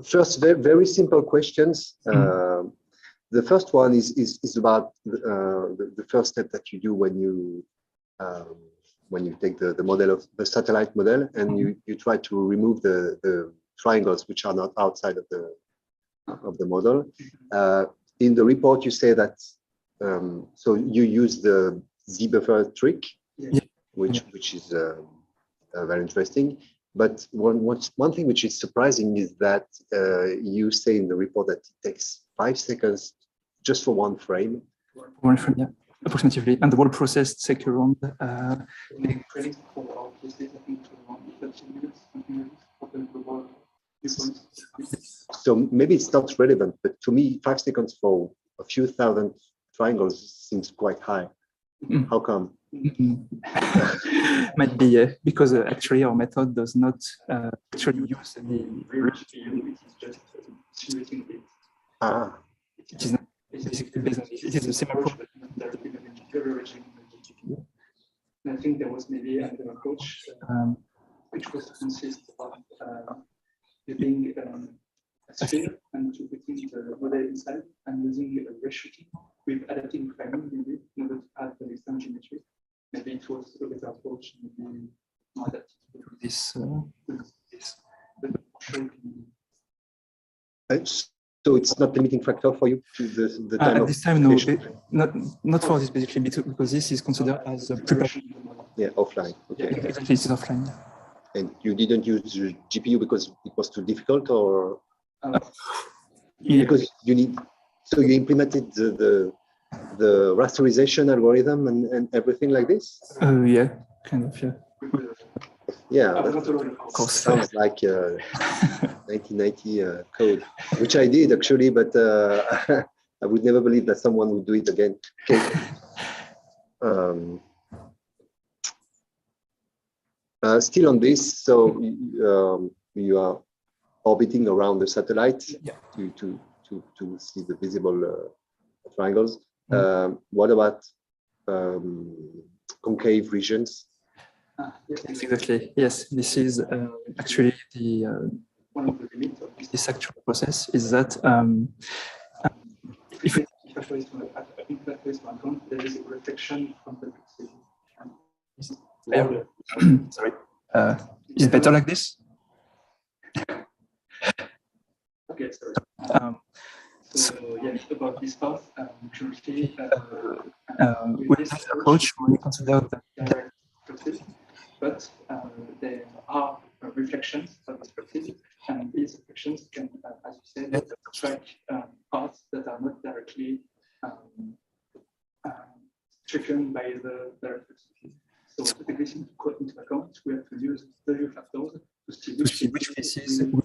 First, very simple questions. The first one is about the first step that you do when you take the model of the satellite model, and you try to remove the triangles which are not outside of the model. In the report, you say that so you use the Z-buffer trick, which is very interesting. But one thing which is surprising is that you say in the report that it takes 5 seconds just for one frame. One frame, yeah, approximately. And the whole process takes around So maybe it's not relevant, but to me, 5 seconds for a few thousand triangles seems quite high. How come? Might be because actually our method does not actually use the GPU. It is just simulating it. It is not basically based on this. It is the same approach, but not directly leveraging the GPU. And I think there was maybe another approach which was to consist of using a sphere and to putting the model inside and using a reshooting with adaptive framing maybe in order to add the external geometry. Maybe it was a better approach, maybe more adapted to this. So it's not limiting factor for you to the time at this time, no, not for this basically, because this is considered as a preparation. Yeah, offline. Okay. Yeah, exactly, it's offline. And you didn't use GPU because it was too difficult, or because you need? So you implemented the rasterization algorithm and everything like this? Yeah, kind of, yeah. Yeah, that sounds like 1990 code, which I did actually, but I would never believe that someone would do it again. Okay. Still on this, so you are orbiting around the satellite to see the visible triangles. What about concave regions? Yes, exactly. Yes, this is actually the one of the limits of this actual process is that if I show it to an there is a reflection from the pixel. Sorry. Is it better like this? Okay, sorry. So yeah, about this part, currently with this approach, we consider the direct perspective, but there are reflections of this perspective, and these reflections can, as you said, track parts that are not directly stricken by the direct perspective. So to take this into account, we have to use value factors to see which faces will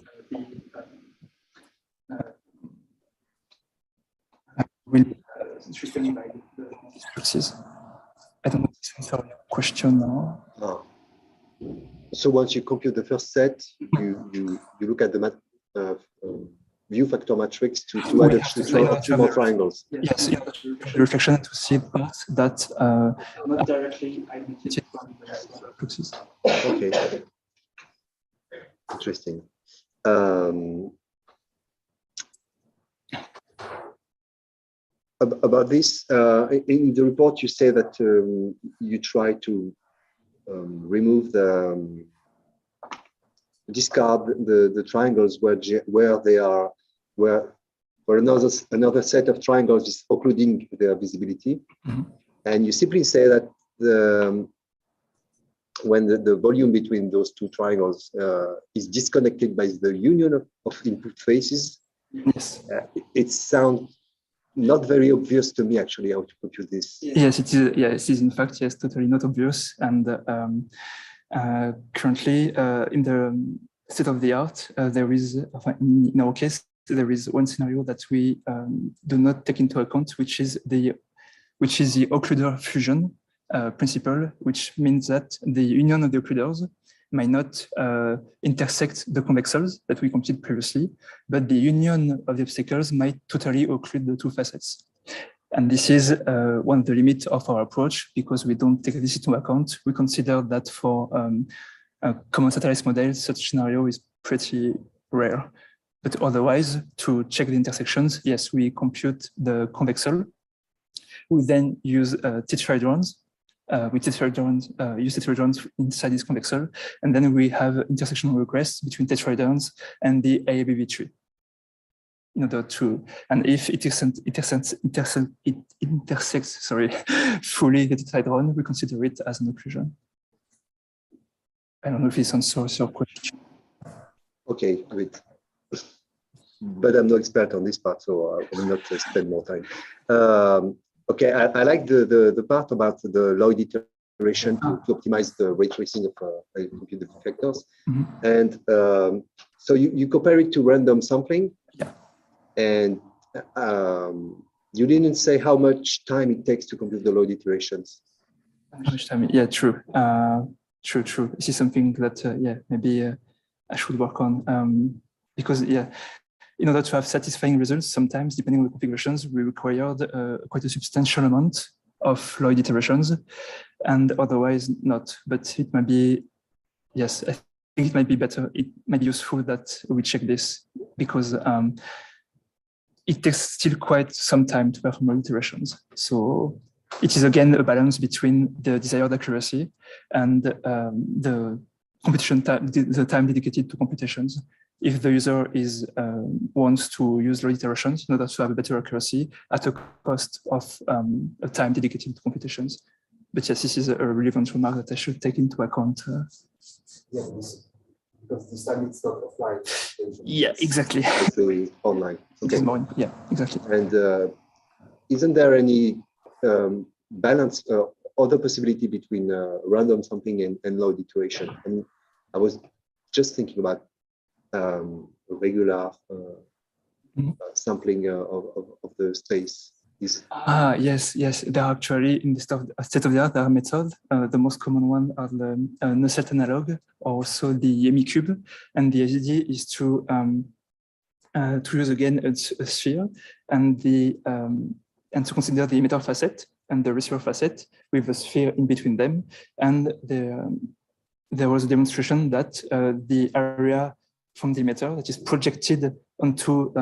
be stricken by the species. I don't know if this answers your question now. No. So once you compute the first set, you look at the view factor matrix to add two more triangles. Yes, in the reflection to see parts that not directly identified from the fluxes. Okay. Interesting. About this, in the report, you say that you try to remove discard the triangles where another set of triangles is occluding their visibility, and you simply say that when the volume between those two triangles is disconnected by the union of input faces, yes, it sounds not very obvious to me actually how to compute this. Yes, it is. Yes, it is in fact yes, totally not obvious. And currently, in the state of the art, there is, in our case, there is one scenario that we do not take into account, which is the occluder fusion principle, which means that the union of the occluders might not intersect the convexals that we computed previously, but the union of the obstacles might totally occlude the two facets. And this is one of the limits of our approach, because we don't take this into account. We consider that for common satellite models, such scenario is pretty rare. But otherwise, to check the intersections, yes, we compute the convexal. We then use tetrahedrons. We use tetrahedrons inside this convexal, and then we have intersectional regress between tetrahedrons and the AABV tree. In order to, and if it intersects fully the tetrahedron, we consider it as an occlusion. I don't know if this answers your question. Okay, great. But I'm no expert on this part, so I will not spend more time. Okay, I like the part about the Lloyd iteration to optimize the ray tracing of computed vectors. And so you compare it to random sampling, and you didn't say how much time it takes to compute the Lloyd iterations. How much time? Yeah, true. True. This is something that maybe I should work on, because in order to have satisfying results, sometimes, depending on the configurations, we required quite a substantial amount of Lloyd iterations, and otherwise not. But it might be, yes, I think it might be better. It might be useful that we check this, because it takes still quite some time to perform Lloyd iterations. So it is again a balance between the desired accuracy and the computation time, the time dedicated to computations. If the user wants to use Lloyd iterations in order to have a better accuracy at a cost of a time dedicated to computations. But yes, this is a relevant remark that I should take into account. Yeah, because this time it's not offline. Yeah, exactly. It's online. Okay. Yeah, exactly. And isn't there any balance, other possibility between random sampling and Lloyd iteration? And I was just thinking about regular sampling of the space. Yes. There are actually, in the state of the art, there are methods. The most common one are the Nusselt analog, or also the Hemicube. And the idea is to use again a sphere and to consider the emitter facet and the receiver facet with a sphere in between them. And there was a demonstration that the area from the emitter that is projected onto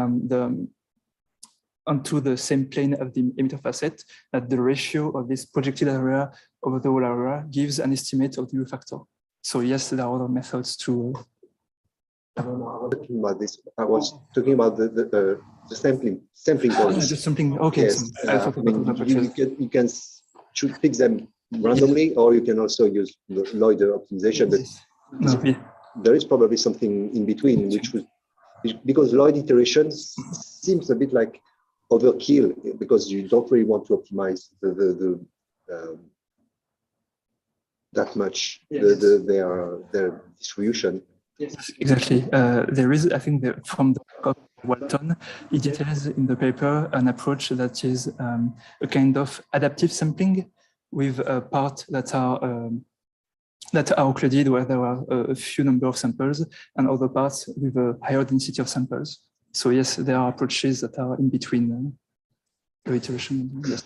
the same plane of the emitter facet, that the ratio of this projected area over the whole area gives an estimate of the U factor. So yes, there are other methods to. I was talking about this. I was talking about the sampling points. The sampling. Okay. Yes. You can fix them randomly, or you can also use the Lloyd optimization. But there is probably something in between, which would, because Lloyd iterations seems a bit like overkill, because you don't really want to optimize that much their distribution. Yes, exactly. There is, I think, from the work of Walton, he details in the paper an approach that is a kind of adaptive sampling with parts that are that are occluded where there are a few number of samples and other parts with a higher density of samples. So yes, there are approaches that are in between the iteration. Yes.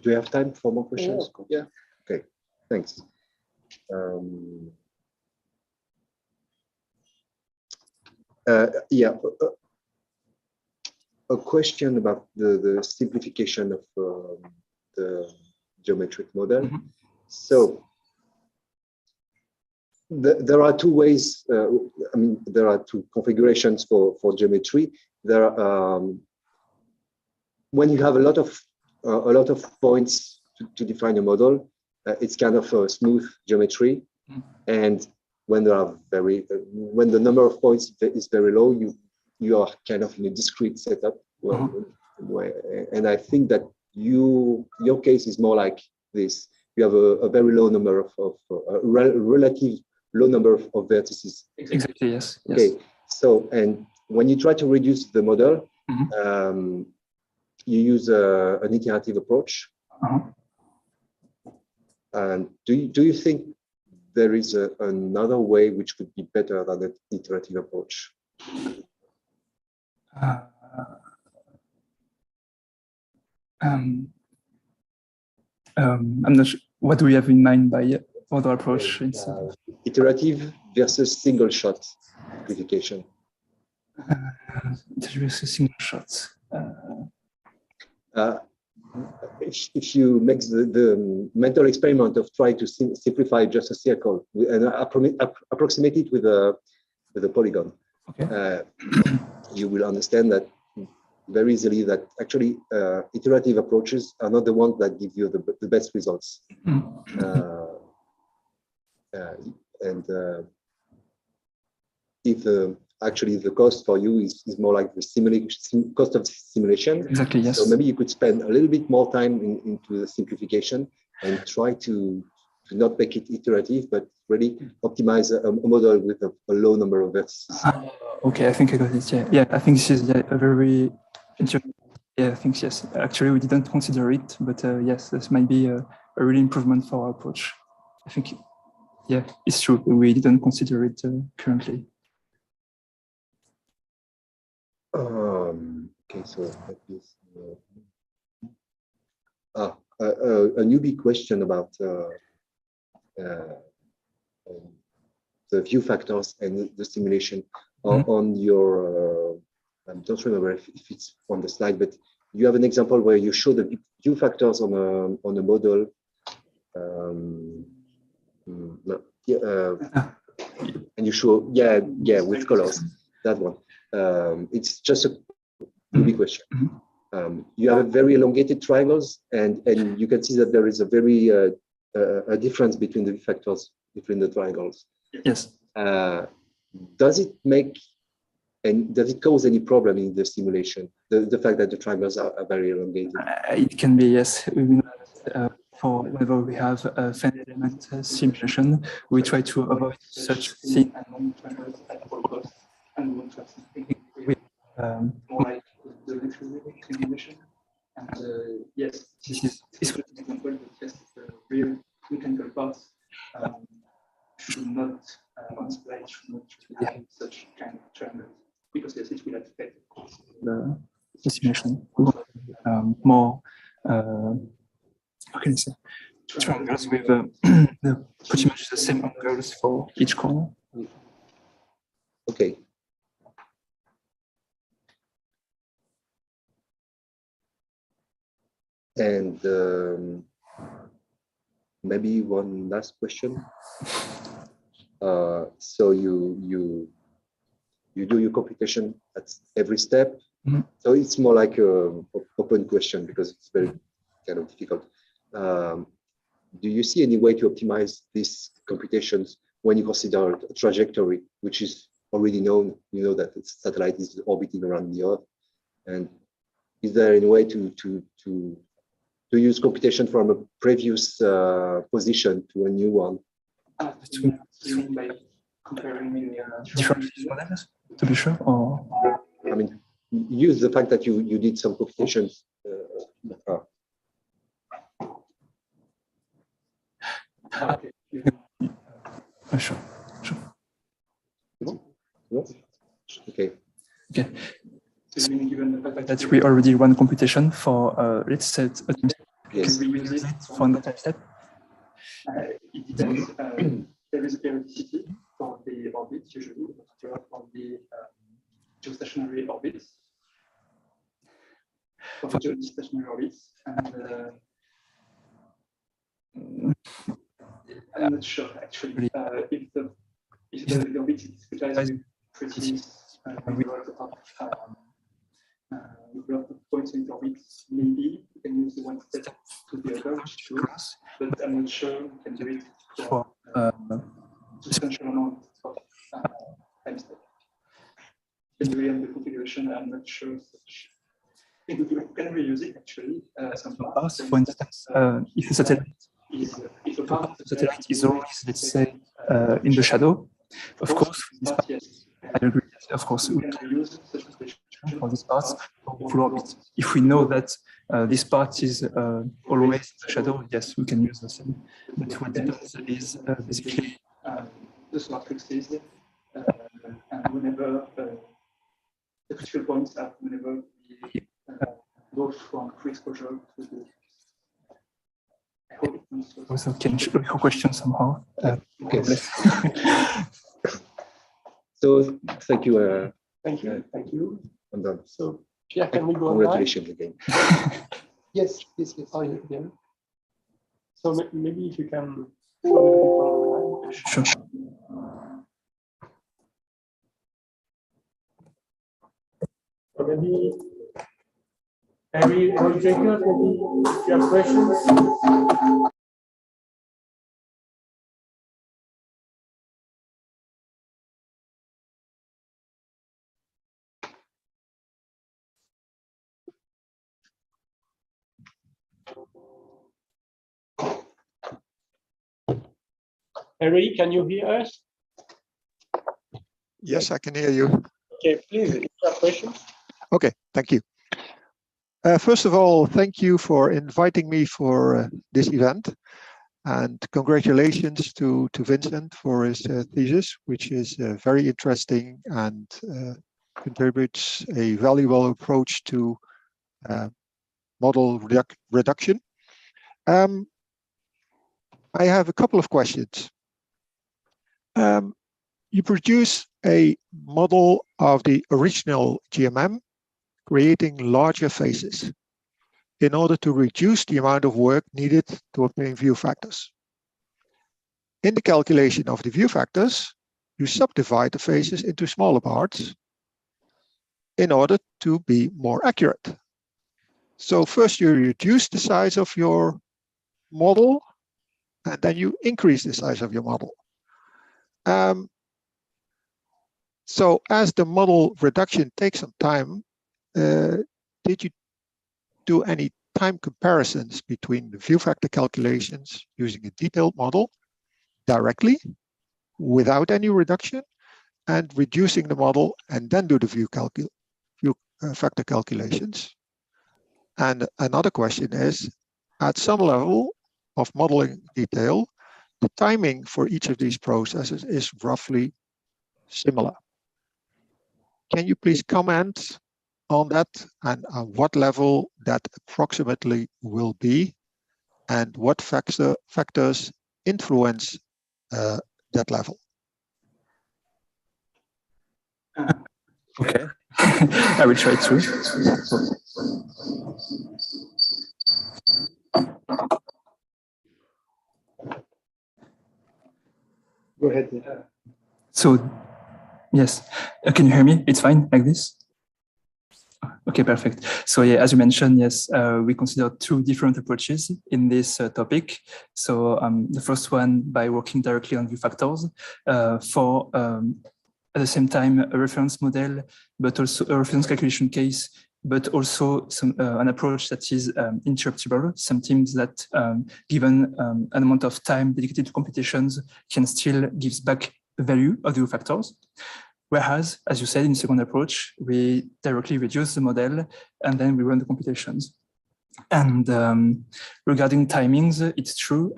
Do you have time for more questions? Yeah. Okay, thanks. Yeah, a question about the simplification of the geometric model. Mm-hmm. So there are two ways. I mean, there are two configurations for geometry. There are when you have a lot of points to define a model, it's kind of a smooth geometry, and when there are when the number of points is very low, you are kind of in a discrete setup. And I think that your case is more like this. You have a very low number of relative low number of vertices. Exactly. Yes. Okay. So, and when you try to reduce the model, you use an iterative approach. And do you think there is another way which could be better than the iterative approach? I'm not sure. What do we have in mind by other approach? Iterative versus single shot simplification. Versus single shots. If you make the mental experiment of trying to simplify just a circle and approximate it with a polygon, okay. You will understand that very easily that actually iterative approaches are not the ones that give you the best results. If actually the cost for you is more like the cost of simulation. Exactly, yes. So maybe you could spend a little bit more time into the simplification and try to not make it iterative, but really optimize a model with a low number of vertices. Okay, I think I got it. Yeah, I think this is a very interesting. Yeah, I think yes. Actually, we didn't consider it, but yes, this might be a really improvement for our approach. I think, yeah, it's true. We didn't consider it currently. Okay, so that is a newbie question about the view factors and the simulation on your. I don't remember if it's on the slide, but you have an example where you show the view factors on a model. And you show with colors. That one. It's just a newbie question. You have very elongated triangles, and you can see that there is a very a difference between the factors between the triangles. Yes. Does it cause any problem in the simulation? The fact that the triangles are very elongated. It can be, yes. For whenever we have a finite element simulation, we try to avoid such thin and long triangles at all costs, and we want to have something with more like the simulation. And yes, this is an example, but yes, the real mechanical parts should not on slide should not really have such kind of triangles, because yes, it will affect the simulation. We want more how can I say, triangles with pretty much the same angles for each corner. Okay. And maybe one last question. So you do your computation at every step. So it's more like an open question because it's very kind of difficult. Do you see any way to optimize these computations when you consider a trajectory, which is already known? You know that the satellite is orbiting around the Earth, and is there any way to use computation from a previous position to a new one? By comparing different models, to be sure, or I mean, use the fact that you did some computations Sure. Okay. Okay. So given the fact that we already run computation for, let's say, Yes. we use it for the time step. It depends. There is a periodicity for the orbit, usually, for the geostationary orbits. For the geostationary orbits, and I'm not sure actually if the orbit is discretized with a lot of points in the orbit. Maybe we can use the one step to the other, which is true, but I'm not sure we can do it for substantial amount of time step. Anyway, on the configuration, I'm not sure. I think we can reuse it actually. Some parts, for instance, if a satellite is always, let's say, in the shadow, of course, this part, yes, I agree. Of course, we can reuse such a for this part for the full orbit. If we know that this part is always in the shadow, yes, we can use the same. But what depends is basically the solar fluxes, and whenever the critical points are whenever we go from free exposure to the. I hope it answers. Also, can you your question somehow? Okay. So thank you. Thank you. Thank you. I'm done. So Pierre, can we go Congratulations again. Yes, yes, yes. Oh, yeah. So maybe if you can show the people online. Sure. So maybe Harry or Jacob, maybe if you have questions. Harry, can you hear us? Yes, I can hear you. Okay, please, if you have questions. Okay, thank you. First of all, thank you for inviting me for this event, and congratulations to Vincent for his thesis, which is very interesting and contributes a valuable approach to model reduction. I have a couple of questions. You produce a model of the original GMM, creating larger phases in order to reduce the amount of work needed to obtain view factors. In the calculation of the view factors, you subdivide the phases into smaller parts in order to be more accurate. So first you reduce the size of your model, and then you increase the size of your model. So as the model reduction takes some time, did you do any time comparisons between the view factor calculations using a detailed model directly without any reduction, and reducing the model and then do the view factor calculations? And another question is, at some level of modeling detail, the timing for each of these processes is roughly similar. Can you please comment on that, and on what level that approximately will be, and what factors influence that level? Okay, I will try to. Go ahead. So, yes, can you hear me? It's fine like this? Okay, perfect. So yeah, as you mentioned, yes, we consider two different approaches in this topic. So the first one by working directly on view factors for at the same time a reference model, but also a reference calculation case, but also some an approach that is interruptible. Sometimes that given an amount of time dedicated to computations can still gives back the value of the view factors. Whereas, as you said, in the second approach, we directly reduce the model and then we run the computations. And regarding timings, it's true.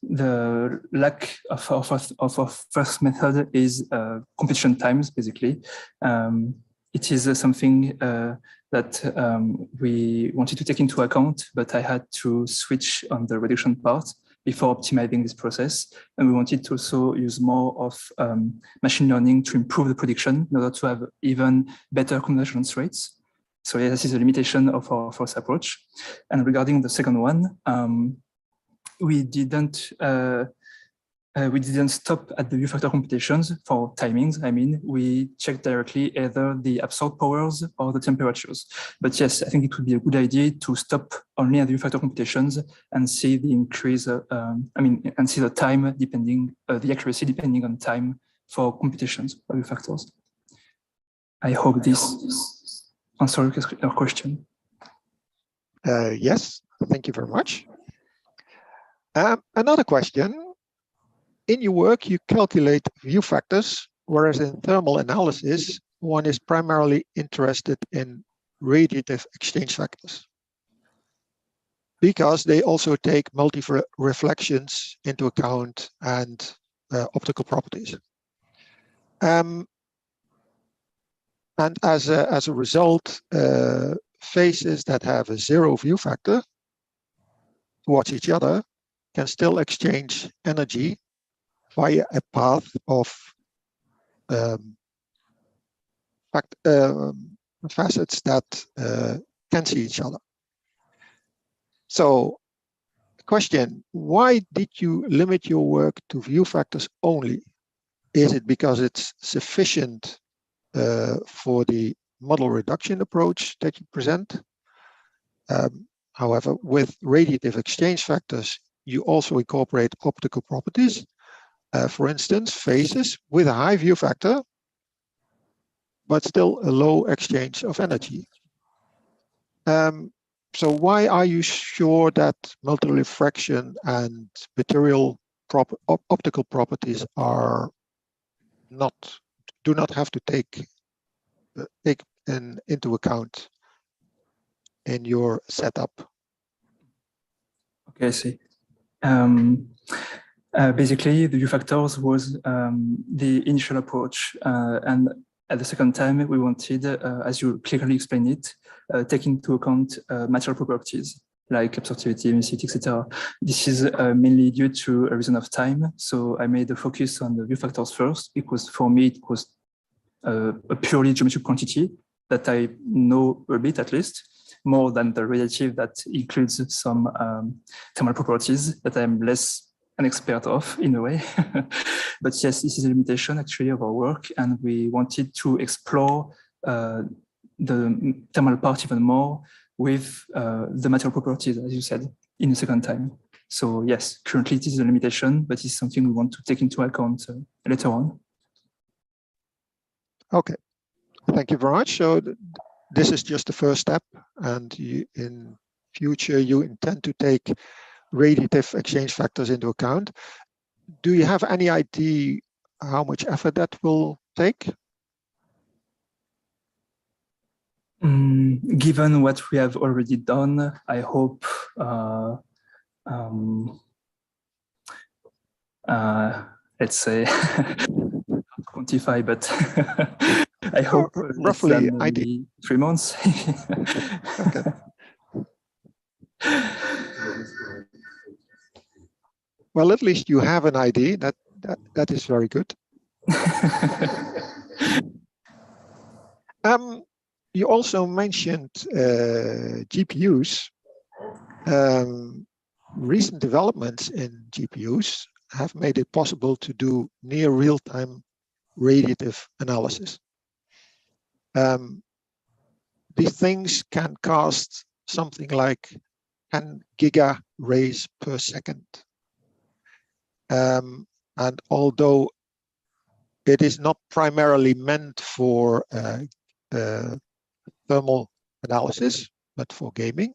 The lack of our first method is competition times, basically. It is something that we wanted to take into account, but I had to switch on the reduction part before optimizing this process. And we wanted to also use more of machine learning to improve the prediction in order to have even better convergence rates. So yeah, this is a limitation of our first approach. And regarding the second one, we didn't stop at the view factor computations for timings. I mean, we checked directly either the absolute powers or the temperatures. But yes, I think it would be a good idea to stop only at the view factor computations and see the increase. And see the time depending, the accuracy depending on time for computations for view factors. I hope this answers your question. Yes, thank you very much. Another question. In your work, you calculate view factors, whereas in thermal analysis, one is primarily interested in radiative exchange factors, because they also take multi-reflections into account and optical properties. And as a result, phases that have a zero view factor towards each other can still exchange energy via a path of facets that can see each other. So, question, why did you limit your work to view factors only? Is it because it's sufficient for the model reduction approach that you present? However, with radiative exchange factors, you also incorporate optical properties. For instance, phases with a high view factor, but still a low exchange of energy. So why are you sure that multi-refraction and material optical properties are do not have to take into account in your setup? Okay, I see. Basically, the view factors was the initial approach, and at the second time, we wanted, as you clearly explained it, take into account material properties like absorptivity, emissivity, etc. This is mainly due to a reason of time. So I made the focus on the view factors first, because for me, it was a purely geometric quantity that I know a bit, at least, more than the relative that includes some thermal properties that I'm less an expert of, in a way. But yes, this is a limitation actually of our work, and we wanted to explore the thermal part even more with the material properties, as you said, in the second time. So yes, currently it is a limitation, but it's something we want to take into account later on. Okay, thank you very much. So this is just the first step, and in future you intend to take radiative exchange factors into account. Do you have any idea how much effort that will take? Given what we have already done, I hope let's say quantify, but I hope roughly maybe 3 months. Okay. Well, at least you have an idea. That is very good. You also mentioned GPUs. Recent developments in GPUs have made it possible to do near real-time radiative analysis. These things can cast something like 10 giga-rays per second. And although it is not primarily meant for thermal analysis, but for gaming,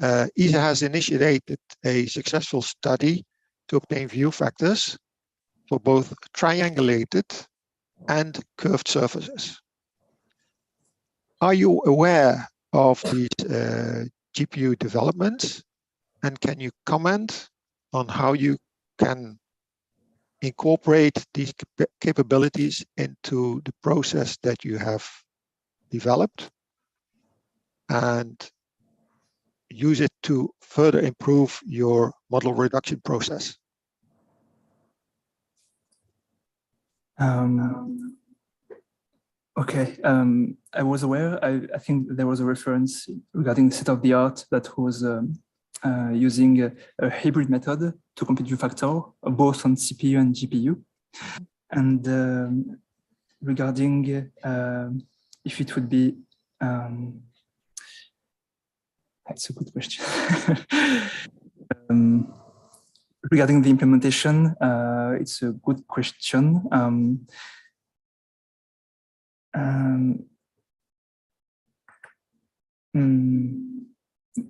ESA has initiated a successful study to obtain view factors for both triangulated and curved surfaces. Are you aware of these GPU developments? And can you comment on how you can incorporate these capabilities into the process that you have developed and use it to further improve your model reduction process? Okay, I was aware, I think there was a reference regarding state-of-the-art that was using a hybrid method to compute view factor, both on CPU and GPU. And regarding if it would be, that's a good question. Regarding the implementation, it's a good question.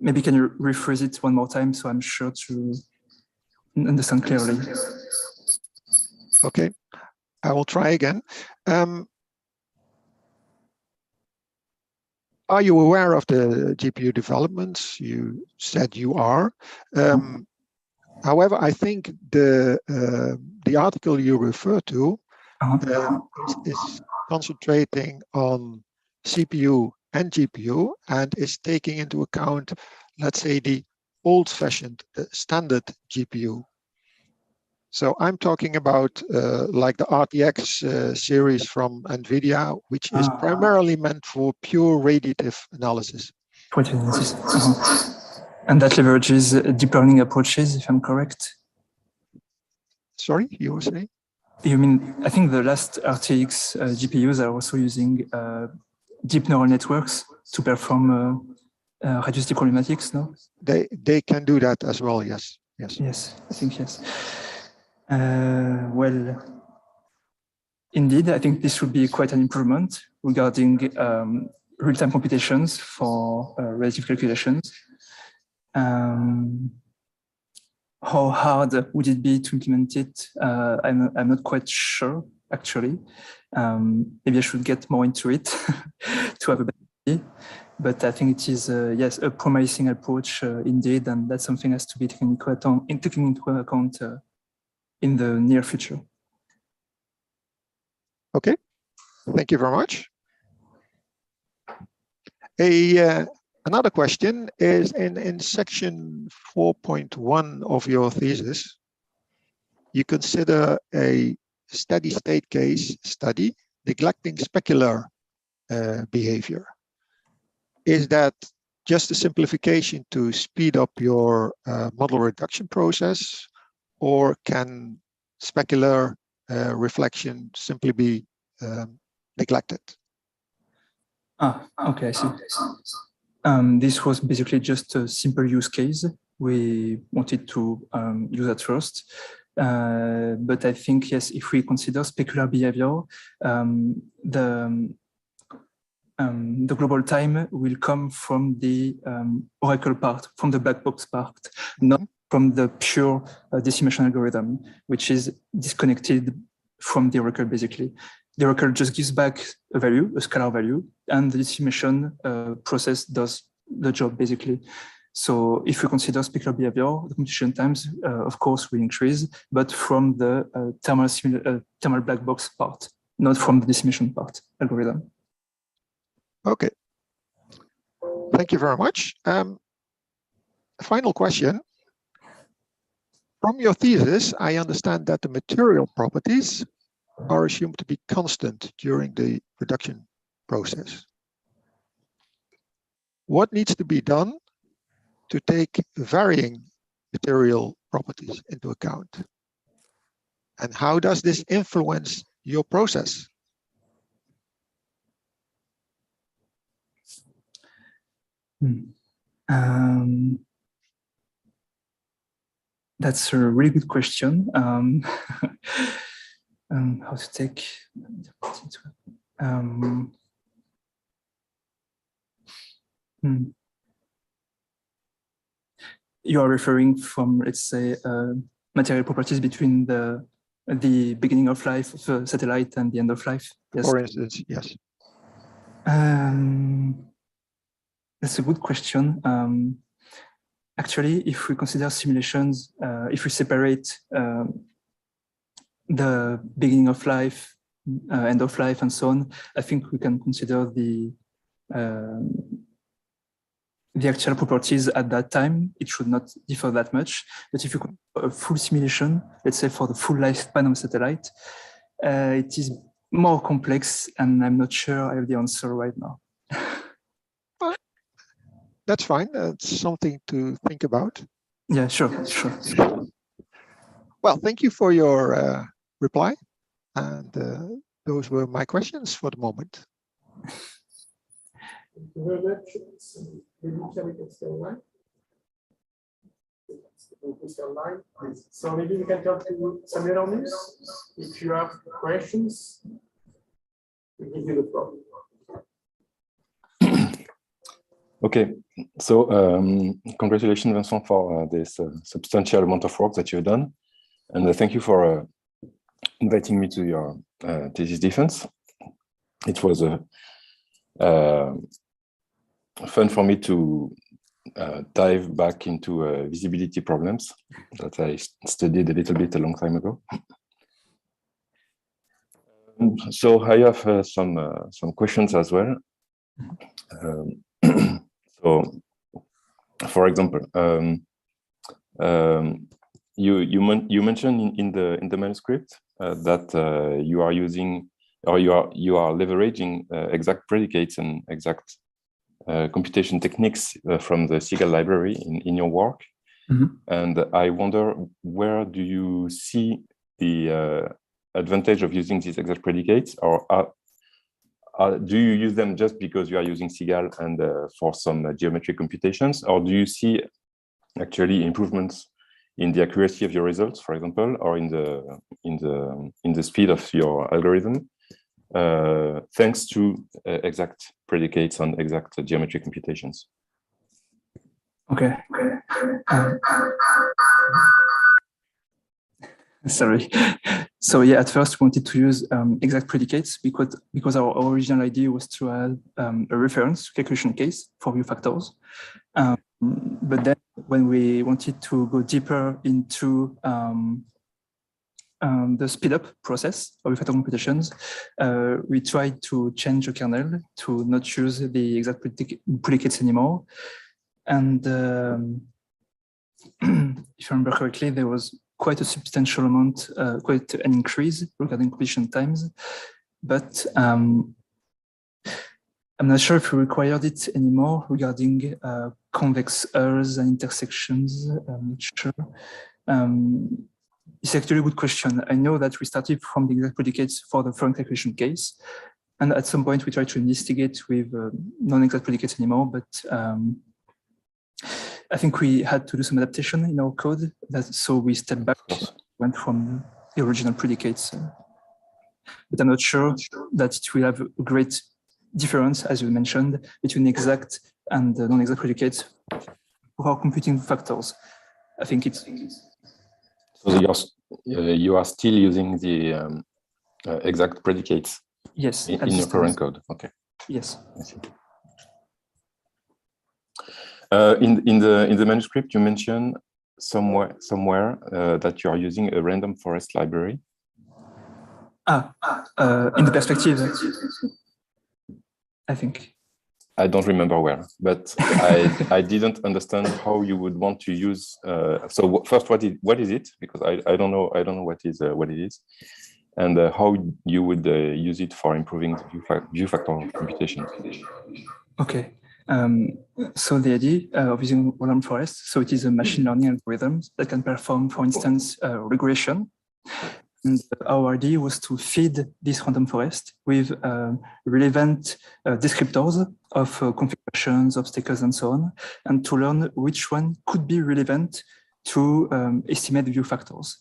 Maybe can you rephrase it one more time so I'm sure to understand clearly? Okay, I will try again. Are you aware of the GPU developments? You said you are. However, I think the article you refer to is concentrating on CPU and GPU and is taking into account, let's say, the old-fashioned standard GPU. So I'm talking about like the RTX series from NVIDIA, which is primarily meant for pure radiative analysis. And that leverages deep learning approaches, if I'm correct? Sorry, you were saying? You mean, I think the last RTX GPUs are also using deep neural networks to perform reductive problematics, no? They can do that as well, yes. Yes, yes, I think yes. Well, indeed, I think this would be quite an improvement regarding real-time computations for relative calculations. How hard would it be to implement it? I'm not quite sure, actually. Maybe I should get more into it to have a better idea. But I think it is, yes, a promising approach indeed, and that's something that has to be taken into account in the near future. Okay, thank you very much. Another question is in section 4.1 of your thesis, you consider a steady state case study neglecting specular behavior. Is that just a simplification to speed up your model reduction process, or can specular reflection simply be neglected? Okay, I see. This was basically just a simple use case we wanted to use at first. But I think, yes, if we consider specular behavior, the global time will come from the oracle part, from the black box part, not from the pure decimation algorithm, which is disconnected from the oracle, basically. The oracle just gives back a value, a scalar value, and the decimation process does the job, basically. So if we consider specular behavior, the computation times, of course, will increase, but from the thermal black box part, not from the decimation part algorithm. Okay. Thank you very much. Final question. From your thesis, I understand that the material properties are assumed to be constant during the reduction process. What needs to be done to take varying material properties into account? And how does this influence your process? That's a really good question. How to take You are referring from, let's say, material properties between the beginning of life of a satellite and the end of life. Yes. For instance, yes. That's a good question. Actually, if we consider simulations, if we separate the beginning of life, end of life, and so on, I think we can consider the actual properties at that time. It should not differ that much. But if you consider a full simulation, let's say for the full lifespan of a satellite, it is more complex, and I'm not sure I have the answer right now. That's fine. That's something to think about. Yeah, sure. Well, thank you for your reply. And those were my questions for the moment. Thank you very much. Maybe we can stay online. So maybe we can talk to Samuel on this. If you have questions, we give you the floor. Okay, so congratulations, Vincent, for this substantial amount of work that you've done. And thank you for inviting me to your thesis defense. It was fun for me to dive back into visibility problems that I studied a little bit a long time ago. So I have some questions as well. So, for example, you mentioned in the manuscript that you are using, or you are leveraging exact predicates and exact computation techniques from the Seagull library in your work. Mm-hmm. And I wonder, where do you see the advantage of using these exact predicates, or do you use them just because you are using Seagull and for some geometric computations, or do you see actually improvements in the accuracy of your results, for example, or in the speed of your algorithm, thanks to exact predicates on exact geometric computations? Okay. Sorry. So yeah, at first we wanted to use exact predicates because our original idea was to add a reference calculation case for view factors. But then when we wanted to go deeper into the speed up process of view factor computations, we tried to change the kernel to not use the exact predicates anymore. And if I remember correctly, there was quite a substantial amount, quite an increase regarding completion times, but I'm not sure if we required it anymore regarding convex errors and intersections. I'm not sure. It's actually a good question. I know that we started from the exact predicates for the Fourier calculation case, and at some point we tried to investigate with non-exact predicates anymore, but I think we had to do some adaptation in our code, so we stepped back, went from the original predicates. But I'm not sure that it will have a great difference, as you mentioned, between exact and non-exact predicates for our computing factors. I think it's... So you are still using the exact predicates? Yes. In your current code, okay. Yes. I see. In the manuscript, you mentioned somewhere that you are using a random forest library. In the perspective, I think. I don't remember where, but I didn't understand how you would want to use. So first, what is it? Because I don't know what it is, and how you would use it for improving the view factor computation. Okay. So the idea of using random forest, so it is a machine learning algorithm that can perform, for instance, regression. And our idea was to feed this random forest with relevant descriptors of configurations, obstacles, and so on, and to learn which one could be relevant to estimate the view factors,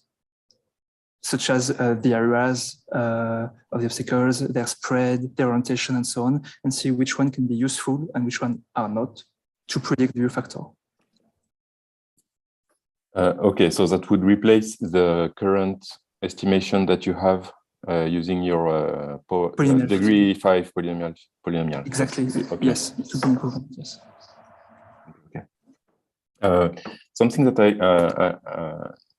such as the areas of the obstacles, their spread, their orientation, and so on, and see which one can be useful and which one are not to predict the view factor. Okay, so that would replace the current estimation that you have using your degree 5 polynomial. Exactly. Okay. Yes. Yes. Something that I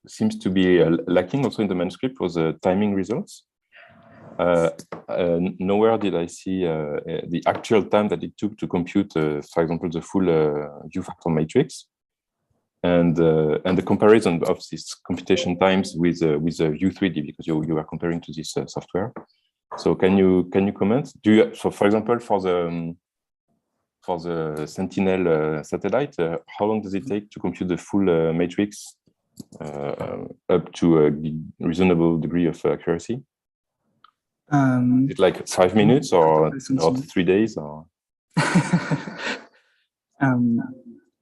seems to be lacking also in the manuscript was timing results. Nowhere did I see the actual time that it took to compute, for example, the full view factor matrix, and the comparison of these computation times with View 3D, because you are comparing to this software. So can you comment? Do you, so for example, for the Sentinel satellite, how long does it take to compute the full matrix up to a reasonable degree of accuracy? Is it like 5 minutes or 3 days? Or?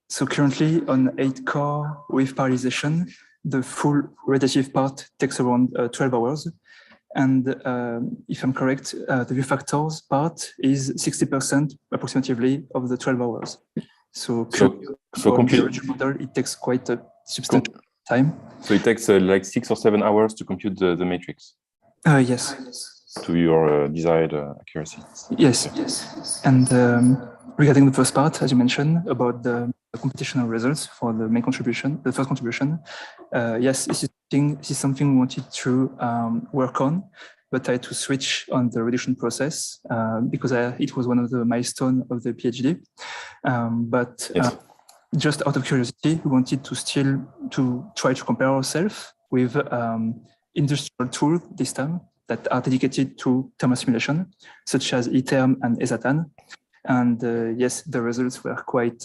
So currently on 8 core with parallelization, the full radiative part takes around 12 hours. And if I'm correct, the view factors part is 60% approximately of the 12 hours. So compute model, it takes quite a substantial time. So it takes like 6 or 7 hours to compute the matrix? Yes. To your desired accuracy? Yes. And regarding the first part, as you mentioned, about the computational results for the main contribution, the first contribution, yes, this is something we wanted to work on, but I had to switch on the reduction process because it was one of the milestones of the PhD. Yes. Just out of curiosity, we wanted to still try to compare ourselves with industrial tools this time that are dedicated to thermal simulation, such as eTherm and ESATAN. And yes, the results were quite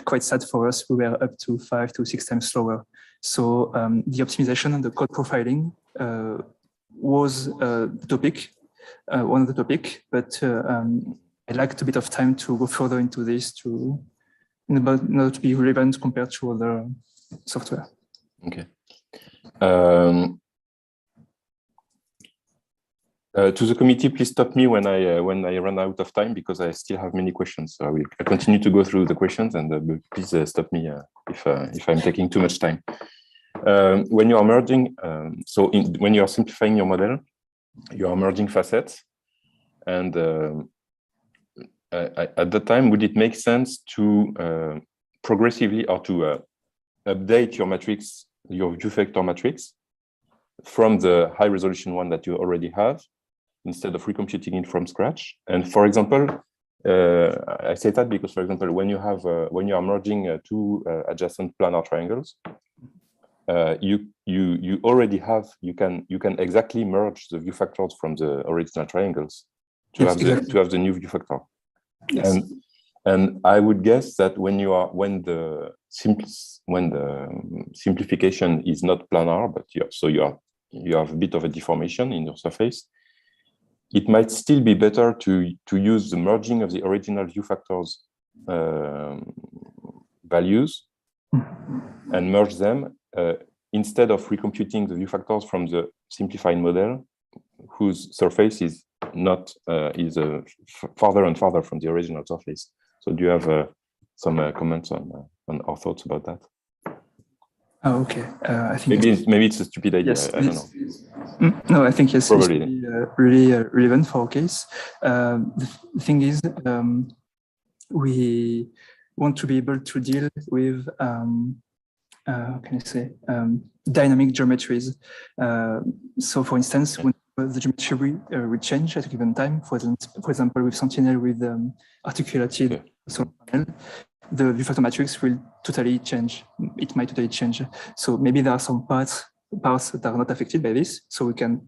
quite sad for us. We were up to 5 to 6 times slower. So the optimization and the code profiling was the topic, one of the topic, but I lacked a bit of time to go further into this in order to be relevant compared to other software. Okay. To the committee, please stop me when I run out of time, because I still have many questions. So I will continue to go through the questions, and please stop me if I'm taking too much time. When you are merging, when you are simplifying your model, you are merging facets, and at that time, would it make sense to progressively or to update your matrix, your view factor matrix, from the high resolution one that you already have, instead of recomputing it from scratch? And for example, I say that because, for example, when you are merging two adjacent planar triangles, you already have, you can exactly merge the view factors from the original triangles to have the new view factor. Yes. And I would guess that when the simplification is not planar, but you have a bit of a deformation in your surface, it might still be better to use the merging of the original view factors values and merge them instead of recomputing the view factors from the simplified model, whose surface is not farther and farther from the original surface. So do you have some comments on our thoughts about that? Oh, okay. I think maybe it's a stupid idea. Yes, I don't know. No, I think yes, probably really relevant for our case. The thing is, we want to be able to deal with how can I say, dynamic geometries. So, for instance, when the geometry will change at a given time, for example, with Sentinel with articulated solar panel, the view factor matrix will totally change. It might totally change. So maybe there are some parts that are not affected by this. So we can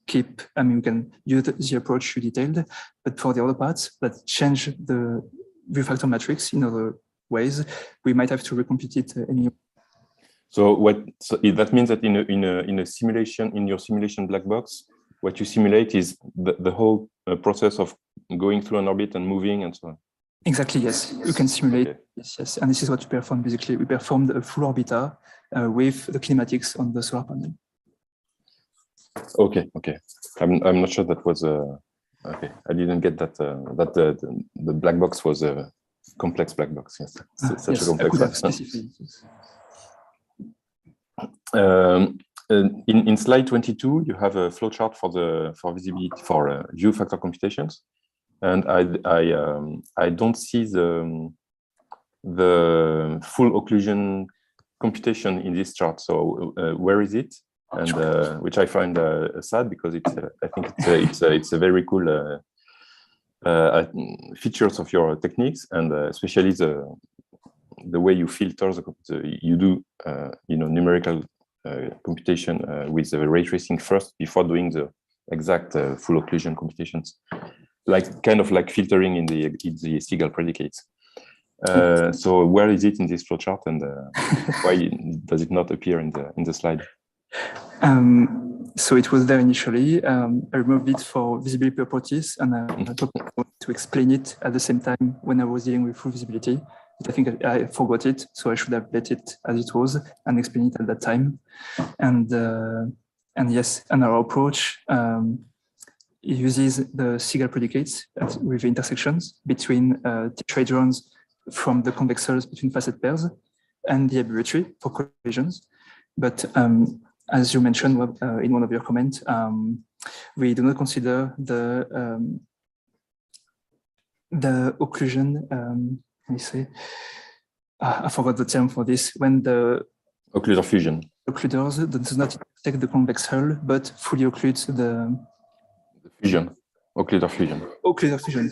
keep, we can use the approach you detailed, but for the other parts that change the view factor matrix in other ways, we might have to recompute it anyway. So that means that in a simulation, in your simulation black box, what you simulate is the whole process of going through an orbit and moving and so on. Exactly, yes. You can simulate this, yes. And this is what we performed basically. We performed a full orbiter with the kinematics on the solar panel. Okay. I'm not sure that was okay. I didn't get that the black box was a complex black box. Yes, such a complex one. In slide 22, you have a flowchart for visibility for view factor computations, and I don't see the full occlusion computation in this chart. So where is it? And which I find sad, because it's I think it's a very cool features of your techniques, and especially the way you filter you do numerical computation with the ray tracing first before doing the exact full occlusion computations, kind of like filtering in the Seagal predicates. So where is it in this flowchart, and why does it not appear in the slide? So it was there initially. I removed it for visibility properties, and I thought to explain it at the same time when I was dealing with full visibility. I think I forgot it, so I should have let it as it was and explain it at that time. And yes, and our approach uses the Seagal predicates with intersections between tetrahedrons from the convexors between facet pairs and the arbitrary for collisions. But as you mentioned in one of your comments, we do not consider the occlusion. Let me say, I forgot the term for this. When the occluder fusion occluders does not take the convex hull, but fully occludes the fusion. Occluder fusion. Occluder fusion.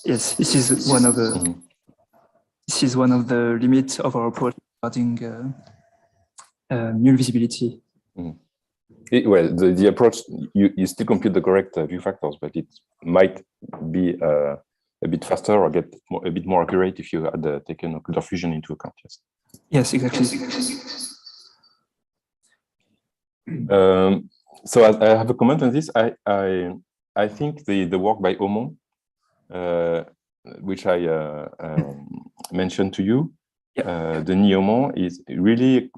Yes, this is one of the. This is one of the limits of our approach regarding null visibility. Well, the approach, you still compute the correct view factors, but it might be a bit faster or get a bit more accurate if you had taken occluder fusion into account. Yes. Yes, exactly. So I have a comment on this. I think the work by Aumont, which I mentioned to you, the Aumont is really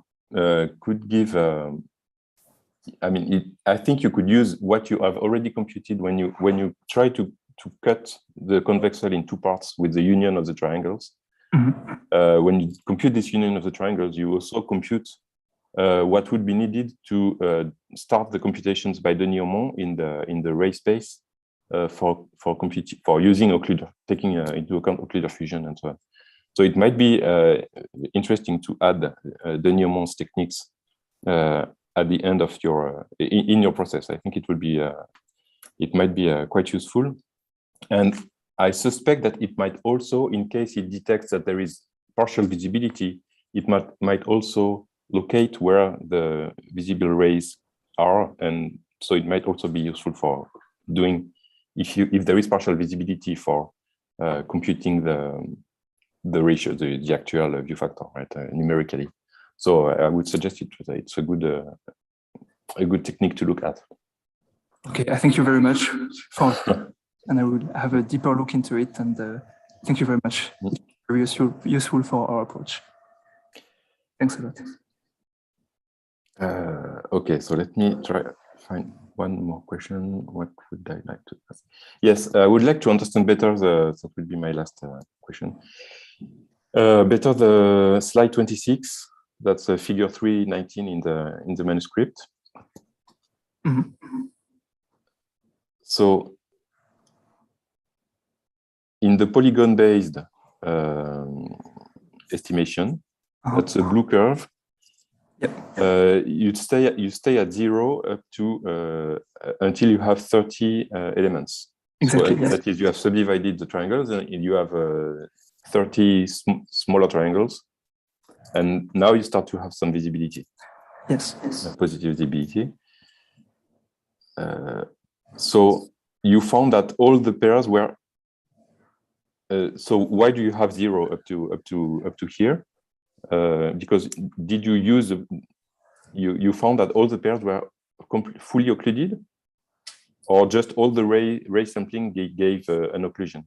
could give. I mean, I think you could use what you have already computed when you try to cut the convex hull in two parts with the union of the triangles. When you compute this union of the triangles, you also compute what would be needed to start the computations by Denis Aumont in the ray space for using occluder, taking into account occluder fusion and so on. So it might be interesting to add Denis Aumont's techniques at the end of your in your process. I think it would be it might be quite useful, and I suspect that it might also, in case it detects that there is partial visibility, it might also locate where the visible rays are, and so it might also be useful for doing if there is partial visibility for computing the ratio, the actual view factor, right, numerically. So I would suggest it's a good technique to look at. Okay, I thank you very much and I will have a deeper look into it. And thank you very much. It's very useful for our approach. Thanks a lot. Okay, so let me try find one more question. What would I like to ask? Yes, I would like to understand better that will be my last question. Better the slide 26. That's figure 319 in the manuscript. So in the polygon-based estimation, that's a blue curve. You stay at 0 up to until you have 30 elements. Exactly. So that is, you have subdivided the triangles, and you have 30 smaller triangles, and now you start to have some visibility. Yes. Positive visibility. So you found that all the pairs were. So why do you have 0 up to here? Because did you use you found that all the pairs were fully occluded, or just all the ray sampling gave an occlusion?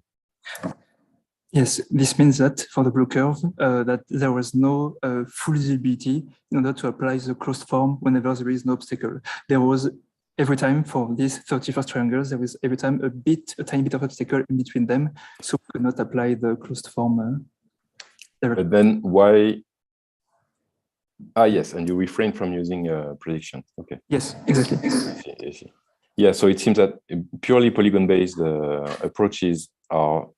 Yes, this means that for the blue curve, that there was no full visibility in order to apply the closed form whenever there is no obstacle. There was every time for these 31st triangles, there was every time a tiny bit of obstacle in between them, so we could not apply the closed form. But then why? Ah, yes, and you refrain from using prediction. Okay. Yes, exactly. I see. Yeah, so it seems that purely polygon-based approaches are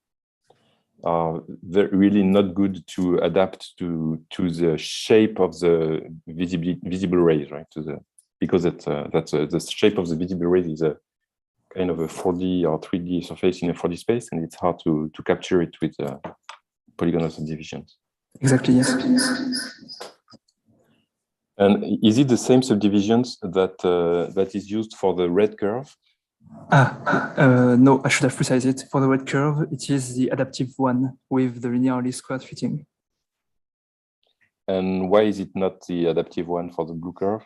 are really not good to adapt to the shape of the visible rays, right? Because the shape of the visible rays is a kind of a 4D or 3D surface in a 4D space, and it's hard to capture it with polygonal subdivisions. Exactly, yes. And is it the same subdivisions that is used for the red curve? No, I should have precised it. For the red curve, it is the adaptive one with the linearly squared fitting. And why is it not the adaptive one for the blue curve?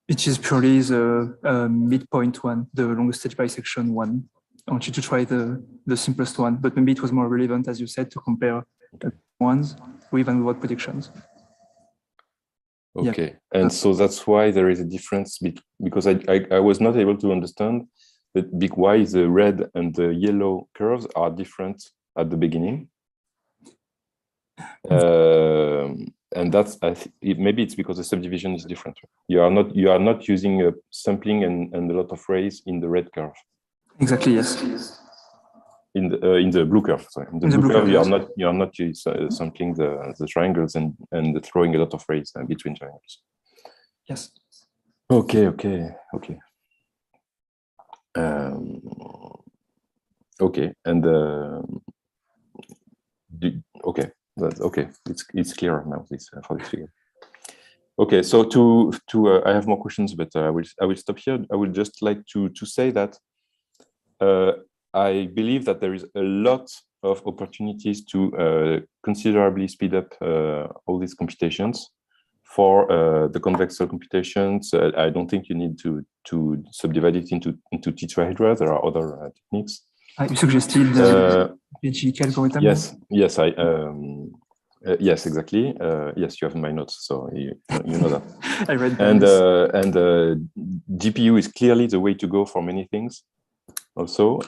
It is purely the midpoint one, the longest stage bisection one. I want you to try the simplest one, but maybe it was more relevant, as you said, to compare ones with and without predictions. Okay, yeah. And so that's why there is a difference because I was not able to understand why the red and the yellow curves are different at the beginning. And that's maybe it's because the subdivision is different. You are not using a sampling and a lot of rays in the red curve. Exactly, yes. In the blue curve, sorry. In the blue curve, you are not sampling the triangles and throwing a lot of rays between triangles. Yes. Okay. Okay, and okay. That's okay. It's clear now. This for this figure. Okay, so I have more questions, but I will stop here. I would just like to say that I believe that there is a lot of opportunities to considerably speed up all these computations. For the convex cell computations, I don't think you need to subdivide it into tetrahedra. There are other techniques. You suggested PG algorithm. Yes, yes, exactly. Yes, you have my notes, so you know that. I read that. And GPU is clearly the way to go for many things. Also,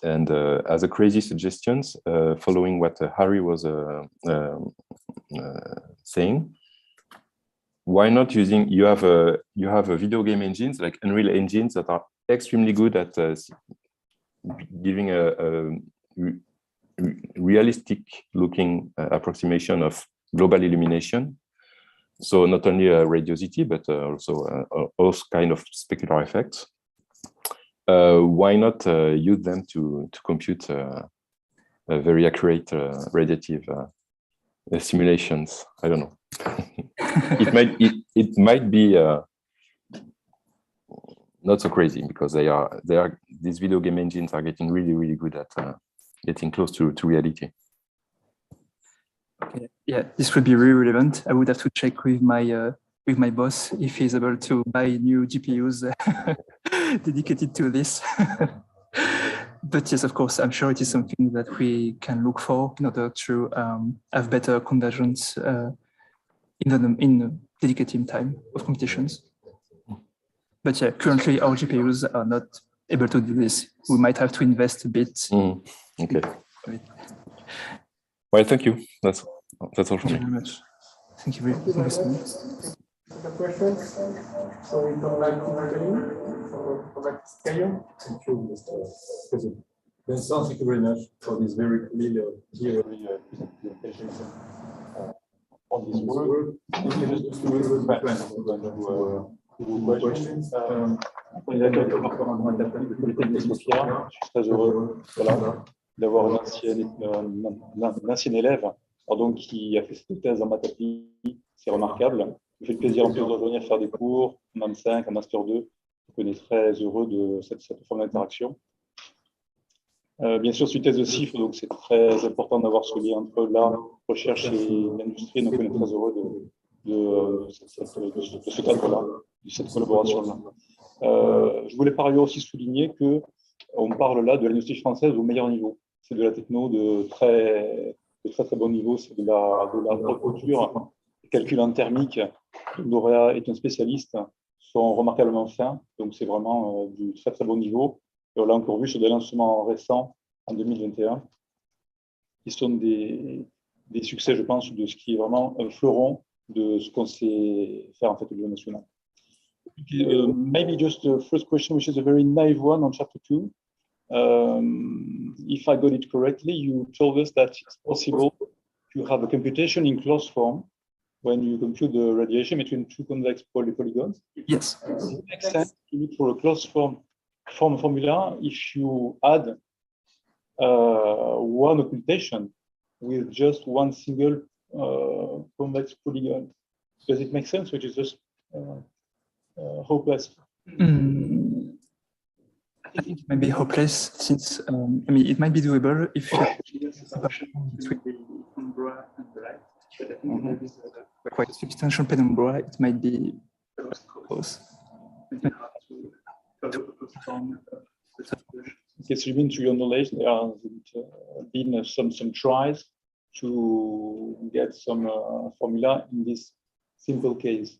and as a crazy suggestions, following what Harry was saying, why not using? You have a video game engines like Unreal engines that are extremely good at giving a realistic looking approximation of global illumination. So not only radiosity, but also all kind of specular effects. Why not use them to compute very accurate radiative simulations? I don't know. it might be not so crazy because these video game engines are getting really good at getting close to reality. Okay. Yeah, this would be really relevant. I would have to check with my boss if he's able to buy new GPUs dedicated to this. But yes, of course, I'm sure it is something that we can look for in order to have better convergence in the dedicated time of computations. But yeah, currently our GPUs are not able to do this. We might have to invest a bit. Okay. Well, thank you. That's all for me. Thank you very much. Thank you very much. Other questions? So we come back to Nathalie. So come back to Caillou. Thank you, Mr. President. Vincent, thank you very much for this very clear presentation on this work. Just to two questions. Je suis très heureux d'avoir un ancien élève donc, qui a fait cette thèse en maths appliquées. C'est remarquable. Il fait le plaisir en plus de revenir faire des cours en Master 5, en Master 2. On est très heureux de cette forme d'interaction. Bien sûr, sur une thèse aussi, donc c'est très important d'avoir ce lien entre la recherche et l'industrie. Donc, on est très heureux de ce cadre-là, de cette collaboration-là. Je voulais par ailleurs aussi souligner qu'on parle là de l'industrie française au meilleur niveau. C'est de la techno de très bon niveau. C'est de la haute couture. Les calculs en thermique, Doréa est un spécialiste, sont remarquablement fins. Donc, c'est vraiment du très bon niveau. Et on l'a encore vu sur des lancements récents en 2021, qui sont des succès, je pense, de ce qui est vraiment un fleuron de ce qu'on sait faire en fait au niveau national. Maybe just the first question, which is a very naive one on chapter 2. if I got it correctly, you told us that it's possible to have a computation in closed form when you compute the radiation between two convex polygons. Yes. It makes sense to look for a closed form formula if you add one occultation with just one single convex polygon. Does it make sense, which is just hopeless? I think it might be hopeless since, I mean, it might be doable if you between the umbra and the light, but I think there is a quite substantial penumbra. It might be close. It's really to your knowledge, there have been some tries to get some formula in this simple case.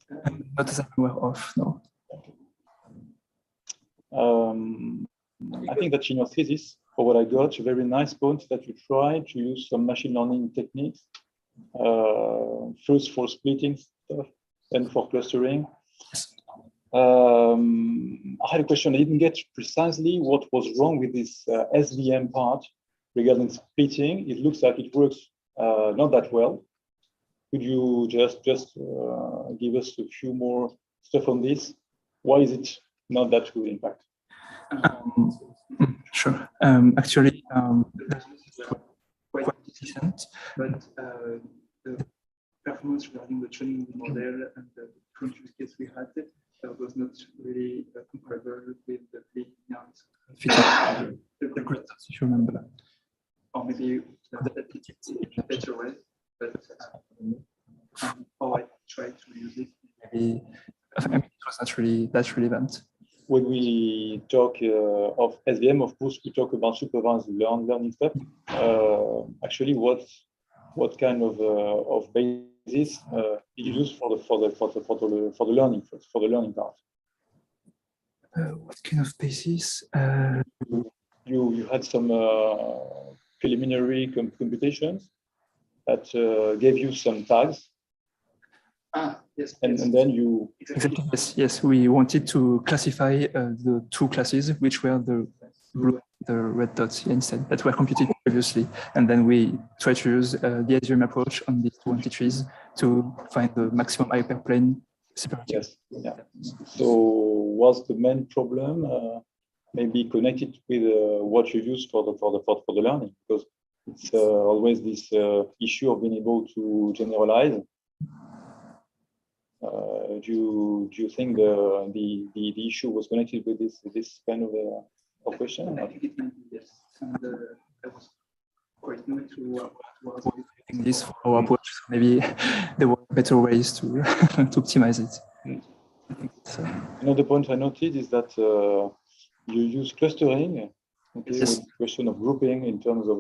Not as I'm aware of, no. I think that in your thesis, for what I got, a very nice point that you try to use some machine learning techniques, first for splitting stuff, then for clustering. I had a question. I didn't get precisely what was wrong with this SVM part regarding splitting. It looks like it works not that well. Could you just give us a few more stuff on this? Why is it not that good, in fact? Sure. Actually, quite decent, but the performance regarding the training model and the current use case we had was not really comparable with the linear the grid, if you remember. Or maybe that it in a better way, but how I tried to use it, maybe I mean, it was not really that relevant. When we talk of SVM, of course, we talk about supervised learning stuff. Actually, what kind of basis you use for the learning part? What kind of basis? You had some preliminary computations that gave you some tags. Yes. And then you exactly yes we wanted to classify the two classes, which were the blue, the red dots instead, that were computed previously, and then we try to use the SVM approach on these two entities to find the maximum hyperplane separation. Yes. Yeah. So was the main problem maybe connected with what you use for the learning, because it's always this issue of being able to generalize. Do you think the issue was connected with this kind of question? I think it might be, yes. And I was quite new to this for our approach. So maybe there were better ways to to optimize it. I think another point I noted is that you use clustering. Okay, yes. with the question of grouping in terms of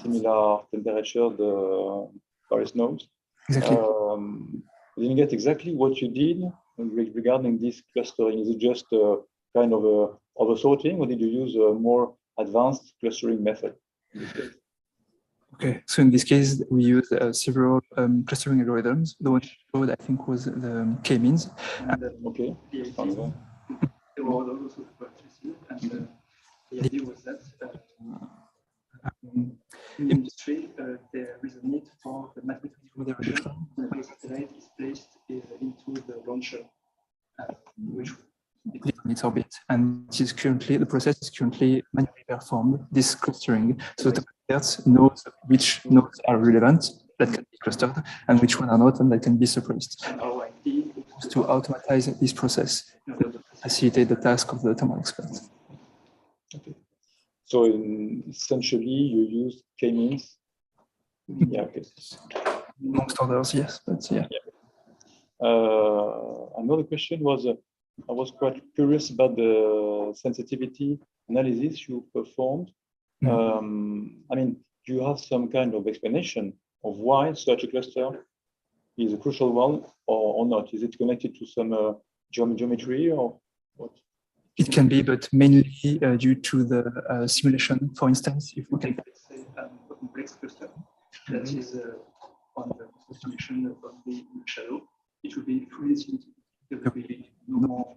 similar temperature, the various nodes. Exactly. I didn't get exactly what you did regarding this clustering. Is it just kind of a sorting, or did you use a more advanced clustering method? Okay, so in this case, we used several clustering algorithms. The one showed, I think, was the k-means. Okay. There were also and the idea was that in industry, there is a need for the mathematical moderation when the satellite is placed into the launcher, which on its orbit. And the process is currently manually performed, this clustering. So the experts knows which nodes are relevant that can be clustered and which one are not and that can be suppressed. And our idea is to automatize this process in order to facilitate the task of the thermal expert. Okay. So essentially, you use k-means. Yeah. Okay. Amongst others, yes, but yeah. Another question was, I was quite curious about the sensitivity analysis you performed. I mean, do you have some kind of explanation of why such a cluster is a crucial one or not? Is it connected to some geometry or what? It can be, but mainly due to the simulation. For instance, if we can say a complex cluster that is on the distribution of the shadow, it will be fully simulated. There will be no more,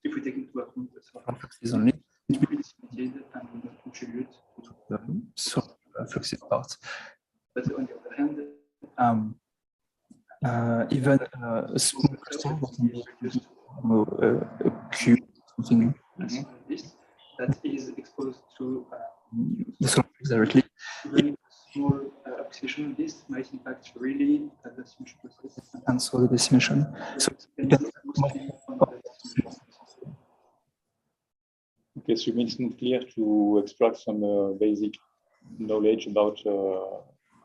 if we take into account the solar fluxes only, it will be distributed and will not contribute to the fluxes part. But on the other hand, even a small cluster that can be reduced to a cube, something like this, that is exposed to the solar flux directly. Even a small oxidation of this might impact really the distribution process and so the decimation. So it depends mostly on the decimation. Okay, so it means not clear to extract some basic knowledge about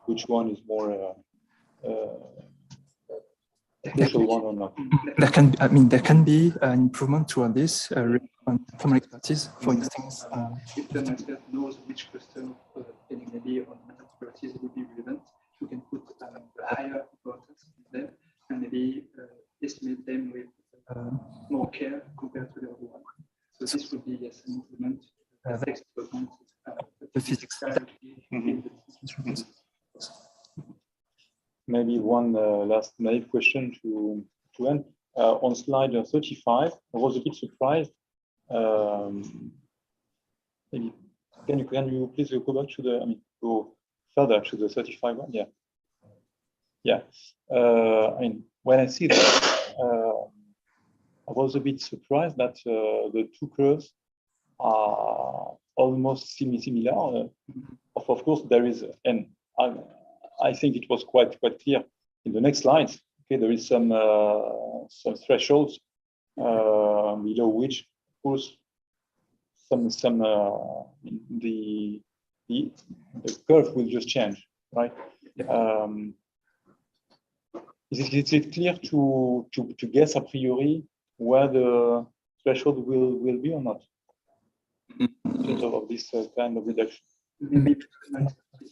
which one is more crucial one or not. There can be, I mean, there can be an improvement toward this on thermal expertise. For instance, if the expert knows which cluster, depending maybe on metal properties, would be relevant, you can put a higher importance on them and maybe estimate them with more care compared to the other one. So this would be, yes, an improvement. The physics directly in the Maybe one last naive question to end. On slide 35, I was a bit surprised. Maybe can you please go back to the, I mean, go further to the 35 one? Yeah. Yeah. I mean, when I see that, I was a bit surprised that the two curves are almost similar. Of course, there is, and I think it was quite clear in the next slides. Okay, there is some thresholds below which, of course, the curve will just change, right? Is it clear to guess a priori where the threshold will be or not in terms of this kind of reduction? Maybe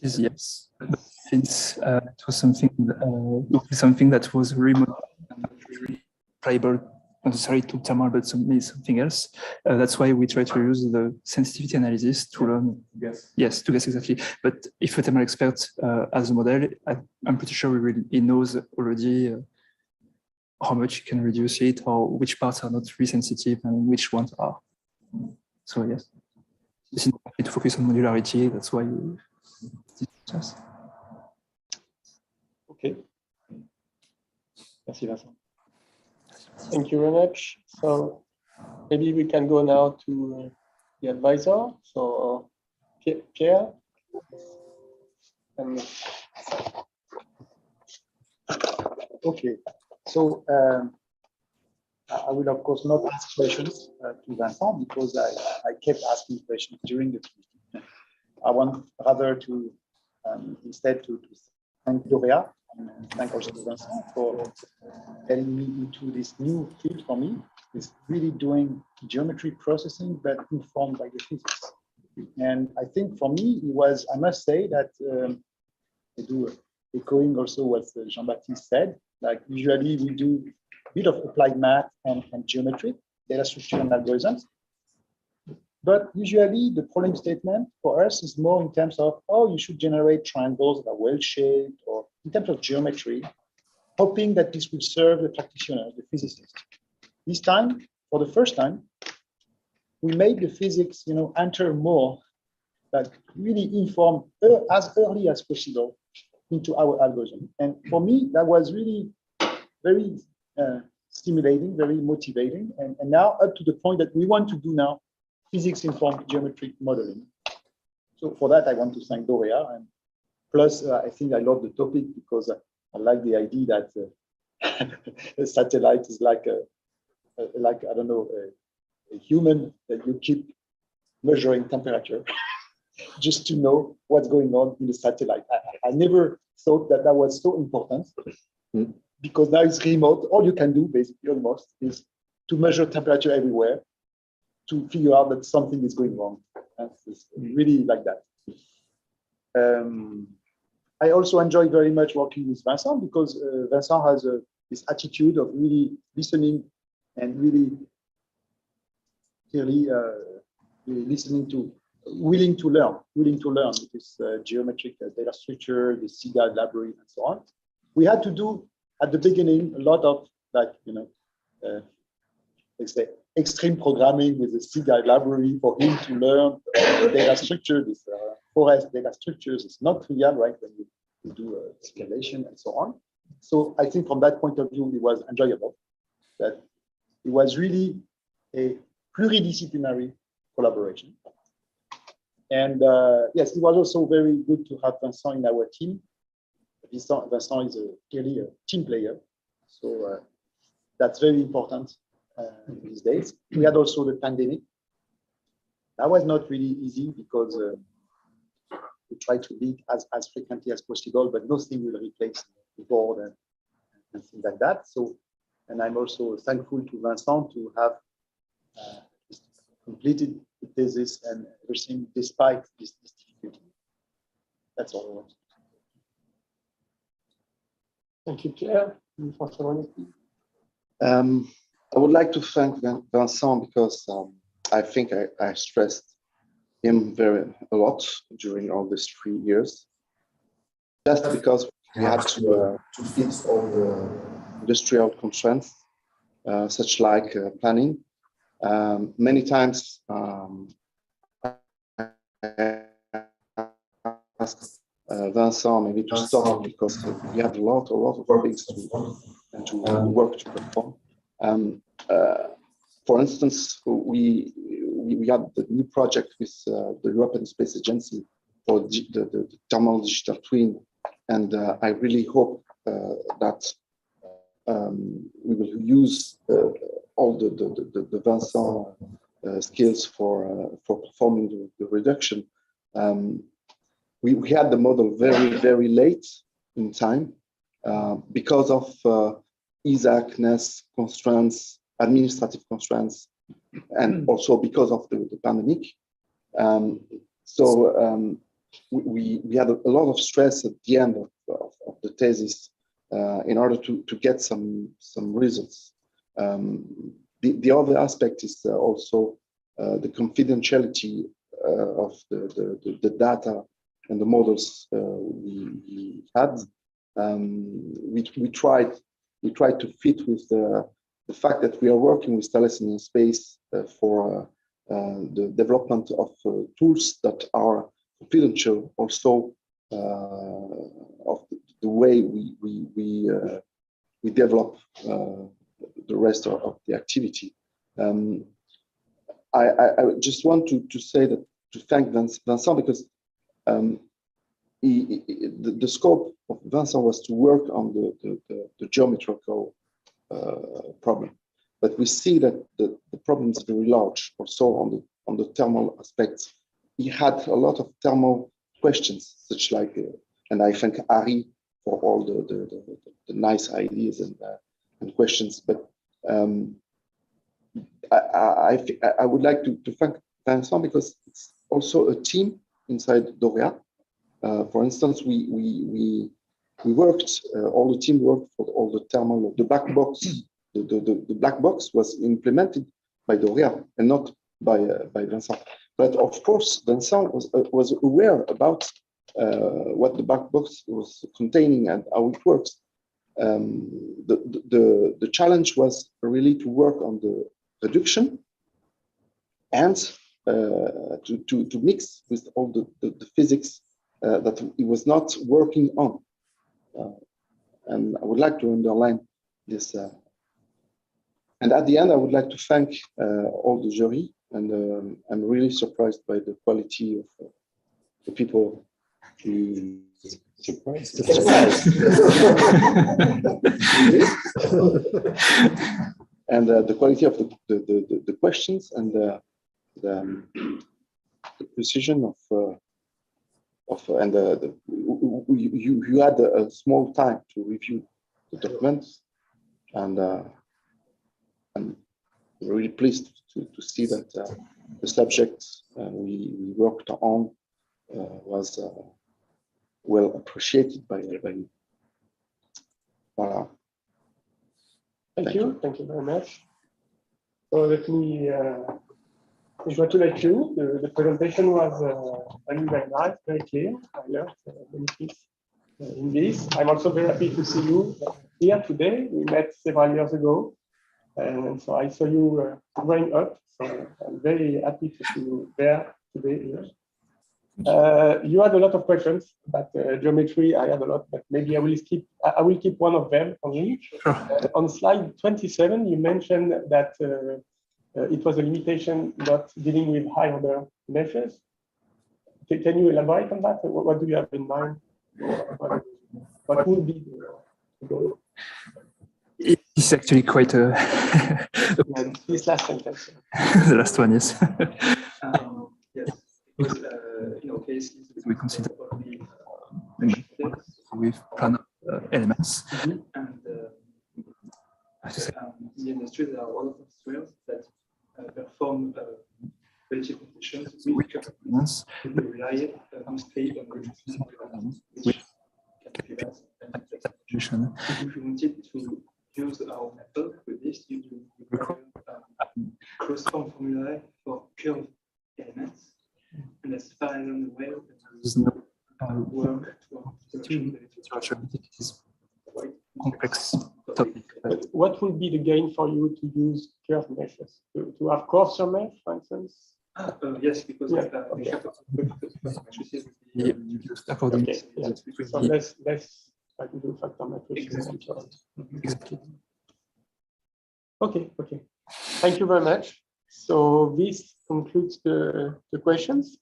yes, but since it was something that was remote and not really applicable, not necessarily to thermal, but something else. That's why we try to use the sensitivity analysis to learn. Yes, to guess exactly. But if a thermal expert has a model, I'm pretty sure he knows already how much you can reduce it, or which parts are not really sensitive and which ones are. So yes. This is to focus on modularity. That's why yes. Okay. Merci, Vincent. Thank you very much. So maybe we can go now to the advisor. So Pierre. Okay. So I will, of course, not ask questions to Vincent because I kept asking questions during the meeting. I want rather to instead to thank Dorea and thank also Vincent for getting me into this new field for me. It's really doing geometry processing, but informed by the physics. And I think for me, it was, I must say that I do echoing also what Jean-Baptiste said, like usually we do bit of applied math and geometry, data structure and algorithms. But usually the problem statement for us is more in terms of, oh, you should generate triangles that are well-shaped, or in terms of geometry, hoping that this will serve the practitioner, the physicist. This time, for the first time, we made the physics, enter more, like really inform as early as possible into our algorithm. And for me, that was really very stimulating, very motivating, and now up to the point that we want to do now physics-informed geometric modeling. So for that, I want to thank Dorea, and plus I think I love the topic because I like the idea that a satellite is like I don't know, a human that you keep measuring temperature just to know what's going on in the satellite. I never thought that that was so important. Because now it's remote, all you can do basically almost is to measure temperature everywhere to figure out that something is going wrong. And it's really like that. I also enjoy very much working with Vincent because Vincent has this attitude of really listening and really clearly listening to, willing to learn with this geometric data structure, the SIGA library, and so on. We had to do at the beginning a lot of like, let's say extreme programming with the C guide library for him to learn the data structure, this forest data structures. It's not trivial, right, when you do escalation and so on. So I think from that point of view, it was enjoyable. That it was really a pluridisciplinary collaboration. And yes, it was also very good to have Vincent in our team. Vincent is clearly a team player. So that's very important these days. We had also the pandemic. That was not really easy because we try to meet as frequently as possible, but nothing will replace the board and things like that. So, and I'm also thankful to Vincent to have completed the thesis and everything despite this difficulty. That's all I want. Thank you, Pierre. I would like to thank Vincent because I think I stressed him a lot during all these 3 years. Just because we had to fix all the industrial constraints, such like planning. Many times I asked Vincent maybe to stop because we had a lot of things to work to perform. For instance, we had the new project with the European Space Agency for the thermal digital twin, and I really hope that we will use all the Vincent skills for performing the reduction. We had the model very late in time because of ESAC-ness constraints, administrative constraints, and also because of the pandemic. So we had a lot of stress at the end of the thesis in order to get some results. The other aspect is also the confidentiality of the data and the models we had. We tried to fit with the fact that we are working with Thales in space for the development of tools that are confidential, also of the way we develop the rest of the activity. I just want to say that, to thank Vincent because the scope of Vincent was to work on the geometrical problem, but we see that the problem is very large also on the thermal aspects. He had a lot of thermal questions, such like, and I thank Ari for all the nice ideas and questions. But I would like to thank Vincent because it's also a team inside Dorea. For instance, we worked, all the team worked for all the thermal, the black box. The black box was implemented by Dorea and not by Vincent. But of course, Vincent was aware about what the black box was containing and how it works. The challenge was really to work on the reduction and to mix with all the physics that he was not working on. And I would like to underline this. And at the end, I would like to thank all the jury, and I'm really surprised by the quality of the people. Surprised. And the quality of the questions and the precision of and you had a small time to review the documents, and I'm really pleased to see that the subject we worked on was well appreciated by you. Voilà. Thank you very much. So let me congratulate you. The presentation was very nice, very clear. I learned many things in this. I'm also very happy to see you here today. We met several years ago. And so I saw you growing up. So I'm very happy to see you there today here. You had a lot of questions about geometry. I had a lot, but maybe I will keep one of them only. On slide 27, you mentioned that it was a limitation not dealing with high order meshes. Can you elaborate on that? What do you have in mind? What would be the goal? It's actually quite a this last sentence. the last one, yes. Yes, because in our case, we consider only with planar elements, and I have to say, in the industry there are a lot of softwares that perform relative conditions with components. We rely mostly on reducing with events and execution. If you wanted to use our method with this, you require closed form formula for curved elements, and as far as I'm aware, there is no work to it is quite complex topic. But what would be the gain for you to use curved meshes? To have coarser mesh, for instance? Yes, because yeah. According okay. Yeah. So less I can do factor metrics. Exactly. Okay. Thank you very much. So this concludes the questions.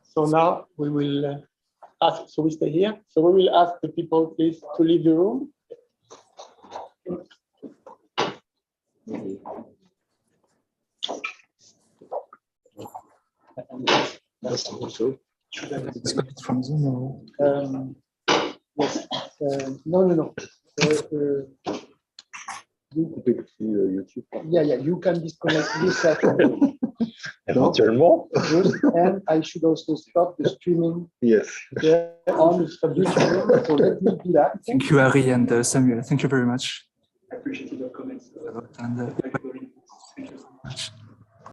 So now we will ask, so we stay here. So we will ask the people, please, to leave the room. That's also. Should I disconnect from Zoom or? Yes. No. YouTube. Yeah. You can disconnect yourself. Éventuellement. And I should also stop the streaming. Yes. On YouTube. So let me do that. Thank you, Harry and Samuel. Thank you very much. I appreciate your comments. And